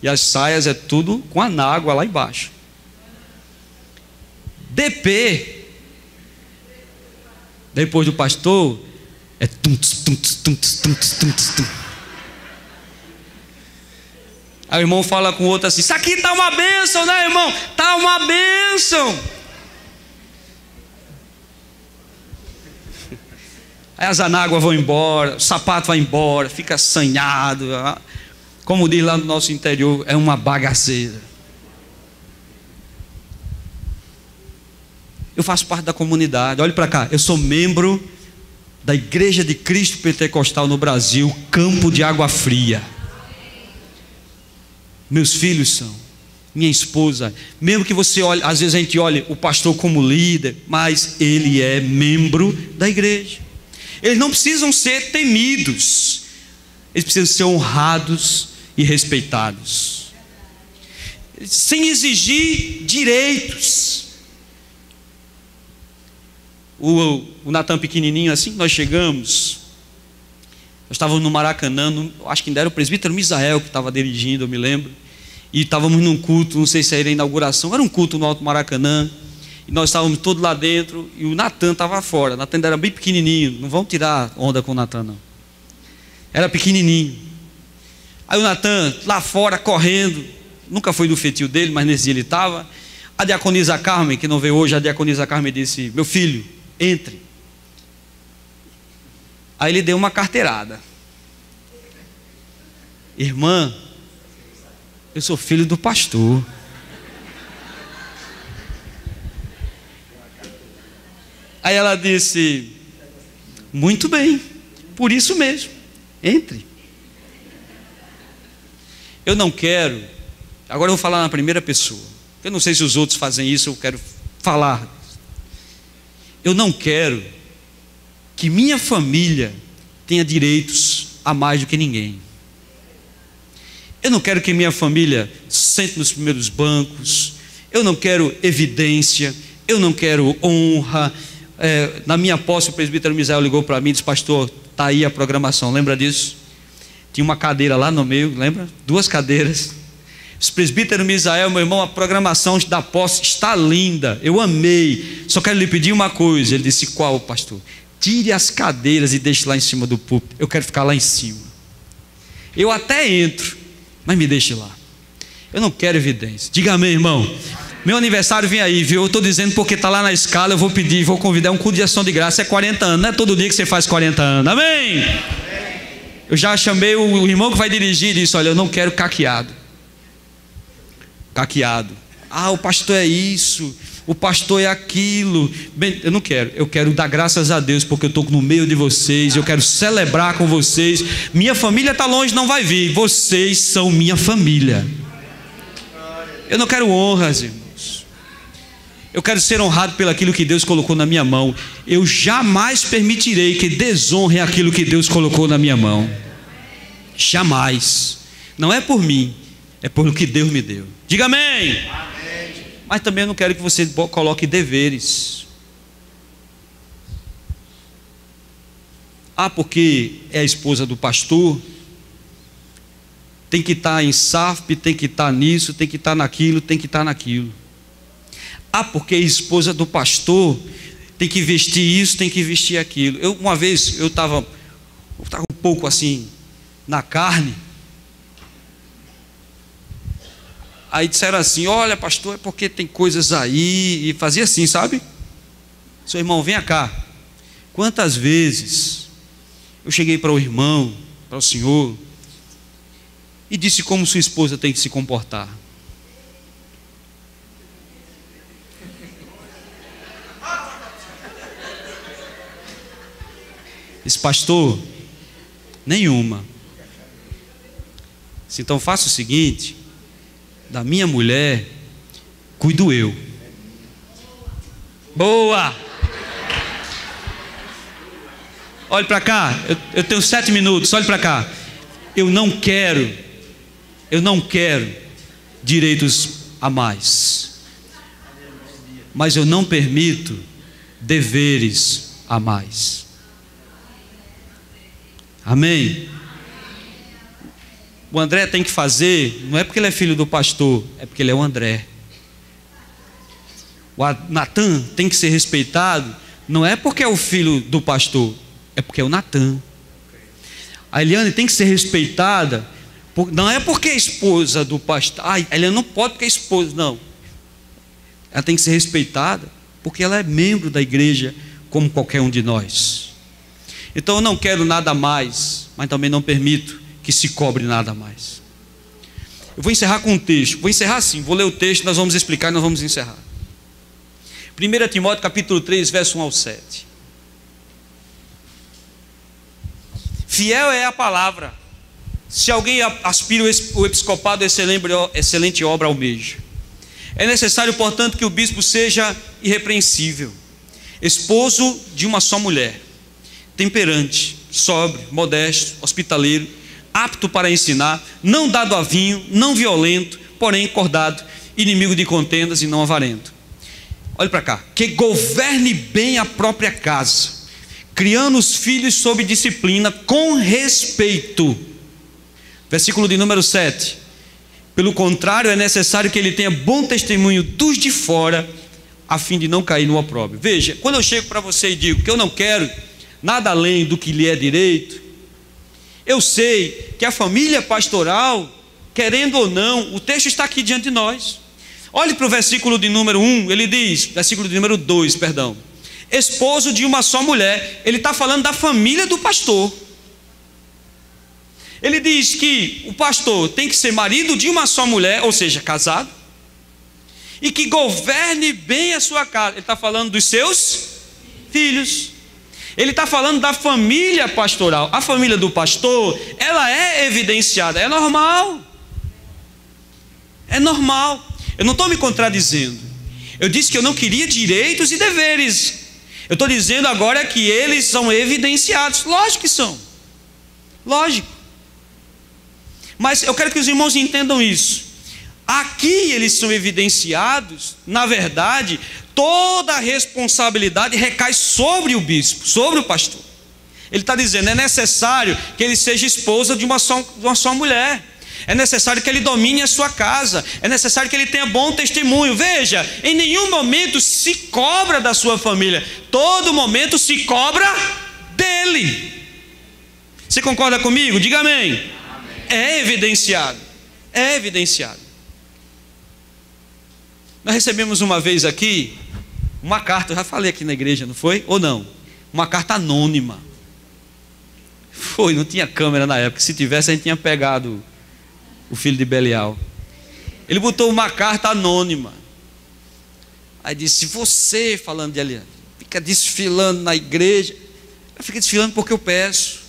Speaker 2: E as saias é tudo com anágua lá embaixo. DP, depois do pastor, é tuntos. Aí o irmão fala com o outro assim: isso aqui está uma bênção, né, irmão? Está uma bênção. Aí as anáguas vão embora, o sapato vai embora, fica assanhado. Como diz lá no nosso interior, é uma bagaceira. Eu faço parte da comunidade, olhe para cá, eu sou membro da Igreja de Cristo Pentecostal no Brasil, Campo de Água Fria. Meus filhos são, minha esposa, mesmo que você olhe, às vezes a gente olha o pastor como líder, mas ele é membro da igreja. Eles não precisam ser temidos, eles precisam ser honrados e respeitados, sem exigir direitos. O Natan pequenininho assim, nós chegamos, nós estávamos no Maracanã, acho que ainda era o presbítero Misael que estava dirigindo, eu me lembro, e estávamos num culto, não sei se era a inauguração, era um culto no Alto Maracanã, e nós estávamos todos lá dentro, e o Natan estava fora. O Natan ainda era bem pequenininho, não vão tirar onda com o Natan não, era pequenininho. Aí o Natan lá fora correndo, nunca foi do feitio dele, mas nesse dia ele estava. A diaconisa Carmen, que não veio hoje, a diaconisa Carmen disse: meu filho, entre. Aí ele deu uma carteirada: irmã, eu sou filho do pastor. Aí ela disse: muito bem, por isso mesmo, entre. Eu não quero, agora eu vou falar na primeira pessoa, eu não sei se os outros fazem isso, eu quero falar. Eu não quero que minha família tenha direitos a mais do que ninguém. Eu não quero que minha família sente nos primeiros bancos. Eu não quero evidência. Eu não quero honra. Na minha posse, o presbítero Misael ligou para mim e disse: pastor, está aí a programação, lembra disso? Tinha uma cadeira lá no meio, lembra? 2 cadeiras. Os presbítero Misael, meu irmão, a programação da posse está linda, eu amei. Só quero lhe pedir uma coisa. Ele disse: qual, pastor? Tire as cadeiras e deixe lá em cima do púlpito. Eu quero ficar lá em cima. Eu até entro, mas me deixe lá. Eu não quero evidência. Diga amém, irmão. Meu aniversário vem aí, viu? Eu estou dizendo porque está lá na escala. Eu vou pedir, vou convidar um culto de ação de graça. É 40 anos, não é todo dia que você faz 40 anos. Amém? Eu já chamei o irmão que vai dirigir e disse: olha, eu não quero caqueado. Caqueado. Ah, o pastor é isso. o pastor é aquilo. Bem, eu não quero, eu quero dar graças a Deus porque eu estou no meio de vocês, eu quero celebrar com vocês. Minha família está longe, não vai vir, vocês são minha família. Eu não quero honras, irmãos. Eu quero ser honrado pelo aquilo que Deus colocou na minha mão. Eu jamais permitirei que desonre aquilo que Deus colocou na minha mão. Jamais. Não é por mim, é pelo que Deus me deu. Diga amém. Mas também eu não quero que você coloque deveres. Porque é a esposa do pastor, tem que estar em SAFP, tem que estar nisso, tem que estar naquilo, tem que estar naquilo. Porque é a esposa do pastor, tem que vestir isso, tem que vestir aquilo. Uma vez eu estava um pouco assim na carne. Aí disseram assim: olha, pastor, é porque tem coisas aí. E fazia assim, sabe? Seu irmão, venha cá. Quantas vezes eu cheguei para o irmão, para o senhor, e disse como sua esposa tem que se comportar. Esse pastor, nenhuma. Então faça o seguinte: da minha mulher, cuido eu. Boa! Olhe para cá, eu tenho 7 minutos, olhe para cá. Eu não quero direitos a mais, mas eu não permito deveres a mais. Amém? O André tem que fazer, não é porque ele é filho do pastor, é porque ele é o André. O Natan tem que ser respeitado, não é porque é o filho do pastor, é porque é o Natan. A Eliane tem que ser respeitada, não é porque é esposa do pastor. A Eliane não pode porque é esposa, não. Ela tem que ser respeitada porque ela é membro da igreja como qualquer um de nós. Então eu não quero nada mais, mas também não permito que se cobre nada mais. Eu vou encerrar com um texto. Vou encerrar assim, vou ler o texto, nós vamos explicar e nós vamos encerrar. 1 Timóteo capítulo 3, verso 1 ao 7. Fiel é a palavra. Se alguém aspira o episcopado, excelente obra almeja. É necessário, portanto, que o bispo seja irrepreensível, esposo de uma só mulher, temperante, sóbrio, modesto, hospitaleiro, apto para ensinar, não dado a vinho, não violento, porém acordado, inimigo de contendas e não avarento. Olhe para cá. Que governe bem a própria casa, criando os filhos sob disciplina, com respeito. Versículo de número 7. Pelo contrário, é necessário que ele tenha bom testemunho dos de fora, a fim de não cair no opróbrio. Veja, quando eu chego para você e digo que eu não quero nada além do que lhe é direito, eu sei que a família pastoral, querendo ou não, o texto está aqui diante de nós. Olhe para o versículo de número 1, ele diz, versículo de número 2, perdão. Esposo de uma só mulher, ele está falando da família do pastor. Ele diz que o pastor tem que ser marido de uma só mulher, ou seja, casado, e que governe bem a sua casa. Ele está falando dos seus filhos. Ele está falando da família pastoral. A família do pastor, ela é evidenciada, é normal. É normal. Eu não estou me contradizendo. Eu disse que eu não queria direitos e deveres. Eu estou dizendo agora que eles são evidenciados. Lógico que são. Lógico. Mas eu quero que os irmãos entendam isso. Aqui eles são evidenciados, na verdade, toda a responsabilidade recai sobre o bispo, sobre o pastor. Ele está dizendo, é necessário que ele seja esposa de uma só mulher. É necessário que ele domine a sua casa. É necessário que ele tenha bom testemunho. Veja, em nenhum momento se cobra da sua família. Todo momento se cobra dele. Você concorda comigo? Diga amém. Amém. É evidenciado. É evidenciado. Nós recebemos uma vez aqui uma carta, eu já falei aqui na igreja, não foi? Ou não? Uma carta anônima. Foi, não tinha câmera na época. Se tivesse, a gente tinha pegado o filho de Belial. Ele botou uma carta anônima.
Speaker 1: Aí disse: você, falando de Eliane, fica desfilando na igreja. Eu fico desfilando porque eu peço,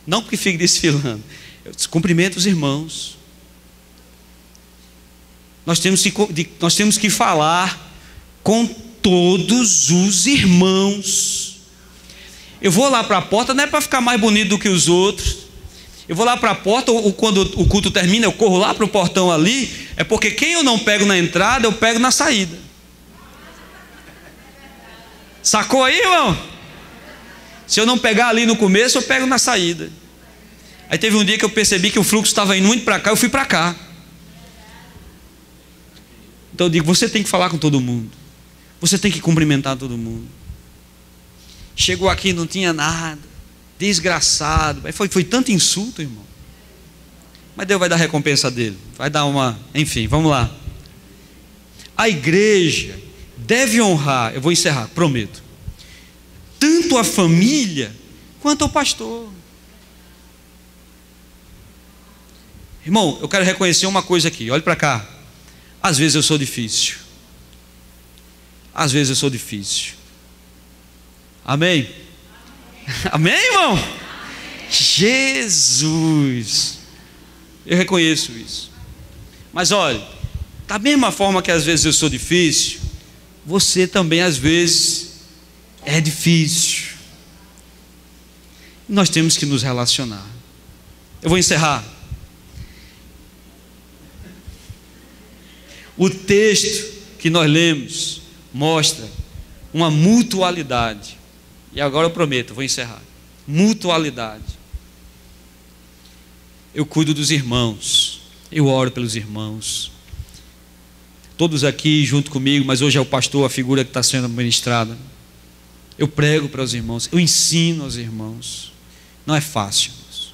Speaker 1: não porque fique desfilando. Eu cumprimento os irmãos. Nós temos que falar com todos os irmãos. Eu vou lá para a porta, não é para ficar mais bonito do que os outros. Eu vou lá para a porta, ou quando o culto termina, eu corro lá para o portão ali. É porque quem eu não pego na entrada, eu pego na saída. Sacou aí, irmão? Se eu não pegar ali no começo, eu pego na saída. Aí teve um dia que eu percebi que o fluxo estava indo muito para cá, eu fui para cá. Então eu digo: você tem que falar com todo mundo. Você tem que cumprimentar todo mundo. Chegou aqui, não tinha nada, desgraçado. Foi tanto insulto, irmão. Mas Deus vai dar a recompensa dele. Vai dar uma... Enfim, vamos lá. A igreja deve honrar, eu vou encerrar, prometo, tanto a família quanto ao pastor. Irmão, eu quero reconhecer uma coisa aqui, olhe para cá. Às vezes eu sou difícil. Às vezes eu sou difícil. Amém? Amém, irmão? Amém. Jesus! Eu reconheço isso. Mas olha, da mesma forma que às vezes eu sou difícil, você também às vezes é difícil. Nós temos que nos relacionar. Eu vou encerrar. O texto que nós lemos mostra uma mutualidade. E agora eu prometo, vou encerrar. Mutualidade. Eu cuido dos irmãos, eu oro pelos irmãos. Todos aqui junto comigo, mas hoje é o pastor, a figura que está sendo ministrada. Eu prego para os irmãos, eu ensino aos irmãos. Não é fácil, irmãos.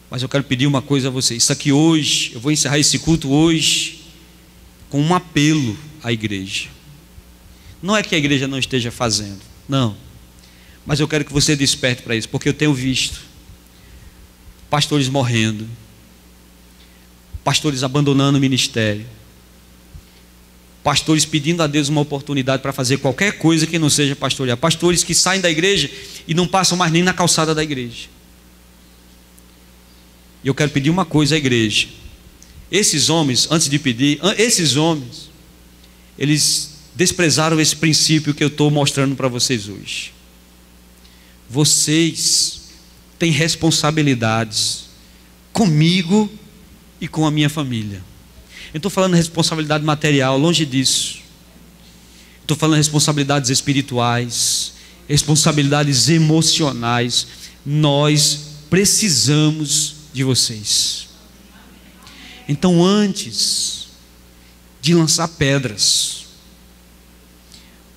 Speaker 1: Mas eu quero pedir uma coisa a vocês. Isso aqui hoje, eu vou encerrar esse culto hoje com um apelo à igreja. Não é que a igreja não esteja fazendo, não. Mas eu quero que você desperte para isso, porque eu tenho visto pastores morrendo, pastores abandonando o ministério, pastores pedindo a Deus uma oportunidade para fazer qualquer coisa que não seja pastorear, pastores que saem da igreja e não passam mais nem na calçada da igreja. E eu quero pedir uma coisa à igreja. Esses homens, antes de pedir, esses homens, eles desprezaram esse princípio que eu estou mostrando para vocês hoje. Vocês têm responsabilidades comigo e com a minha família. Eu estou falando de responsabilidade material, longe disso. Estou falando de responsabilidades espirituais, responsabilidades emocionais. Nós precisamos de vocês. Então, antes de lançar pedras,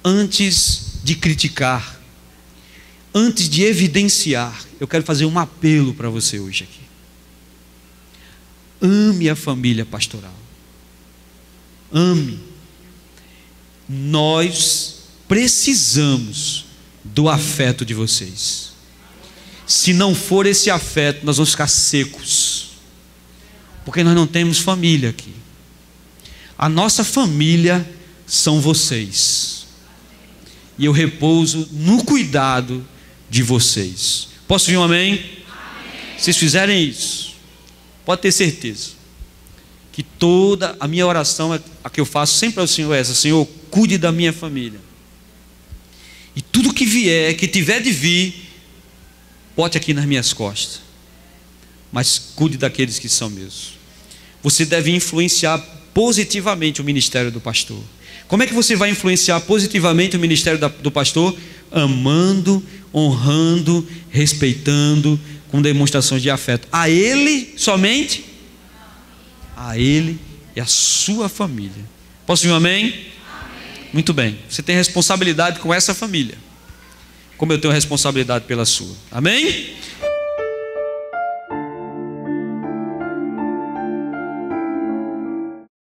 Speaker 1: antes de criticar, antes de evidenciar, eu quero fazer um apelo para você hoje aqui. Ame a família pastoral. Ame. Nós precisamos do afeto de vocês. Se não for esse afeto, nós vamos ficar secos. Porque nós não temos família aqui. A nossa família são vocês. E eu repouso no cuidado de vocês. Posso ouvir um amém? Amém. Se vocês fizerem isso, pode ter certeza que toda a minha oração, a que eu faço sempre ao Senhor é essa: Senhor, cuide da minha família. E tudo que vier, que tiver de vir, bote aqui nas minhas costas. Mas cuide daqueles que são meus. Você deve influenciar positivamente o ministério do pastor. Como é que você vai influenciar positivamente o ministério do pastor? Amando, honrando, respeitando, com demonstrações de afeto. A ele somente, a ele e a sua família. Posso ouvir um amém? Amém? Muito bem. Você tem responsabilidade com essa família, como eu tenho responsabilidade pela sua. Amém?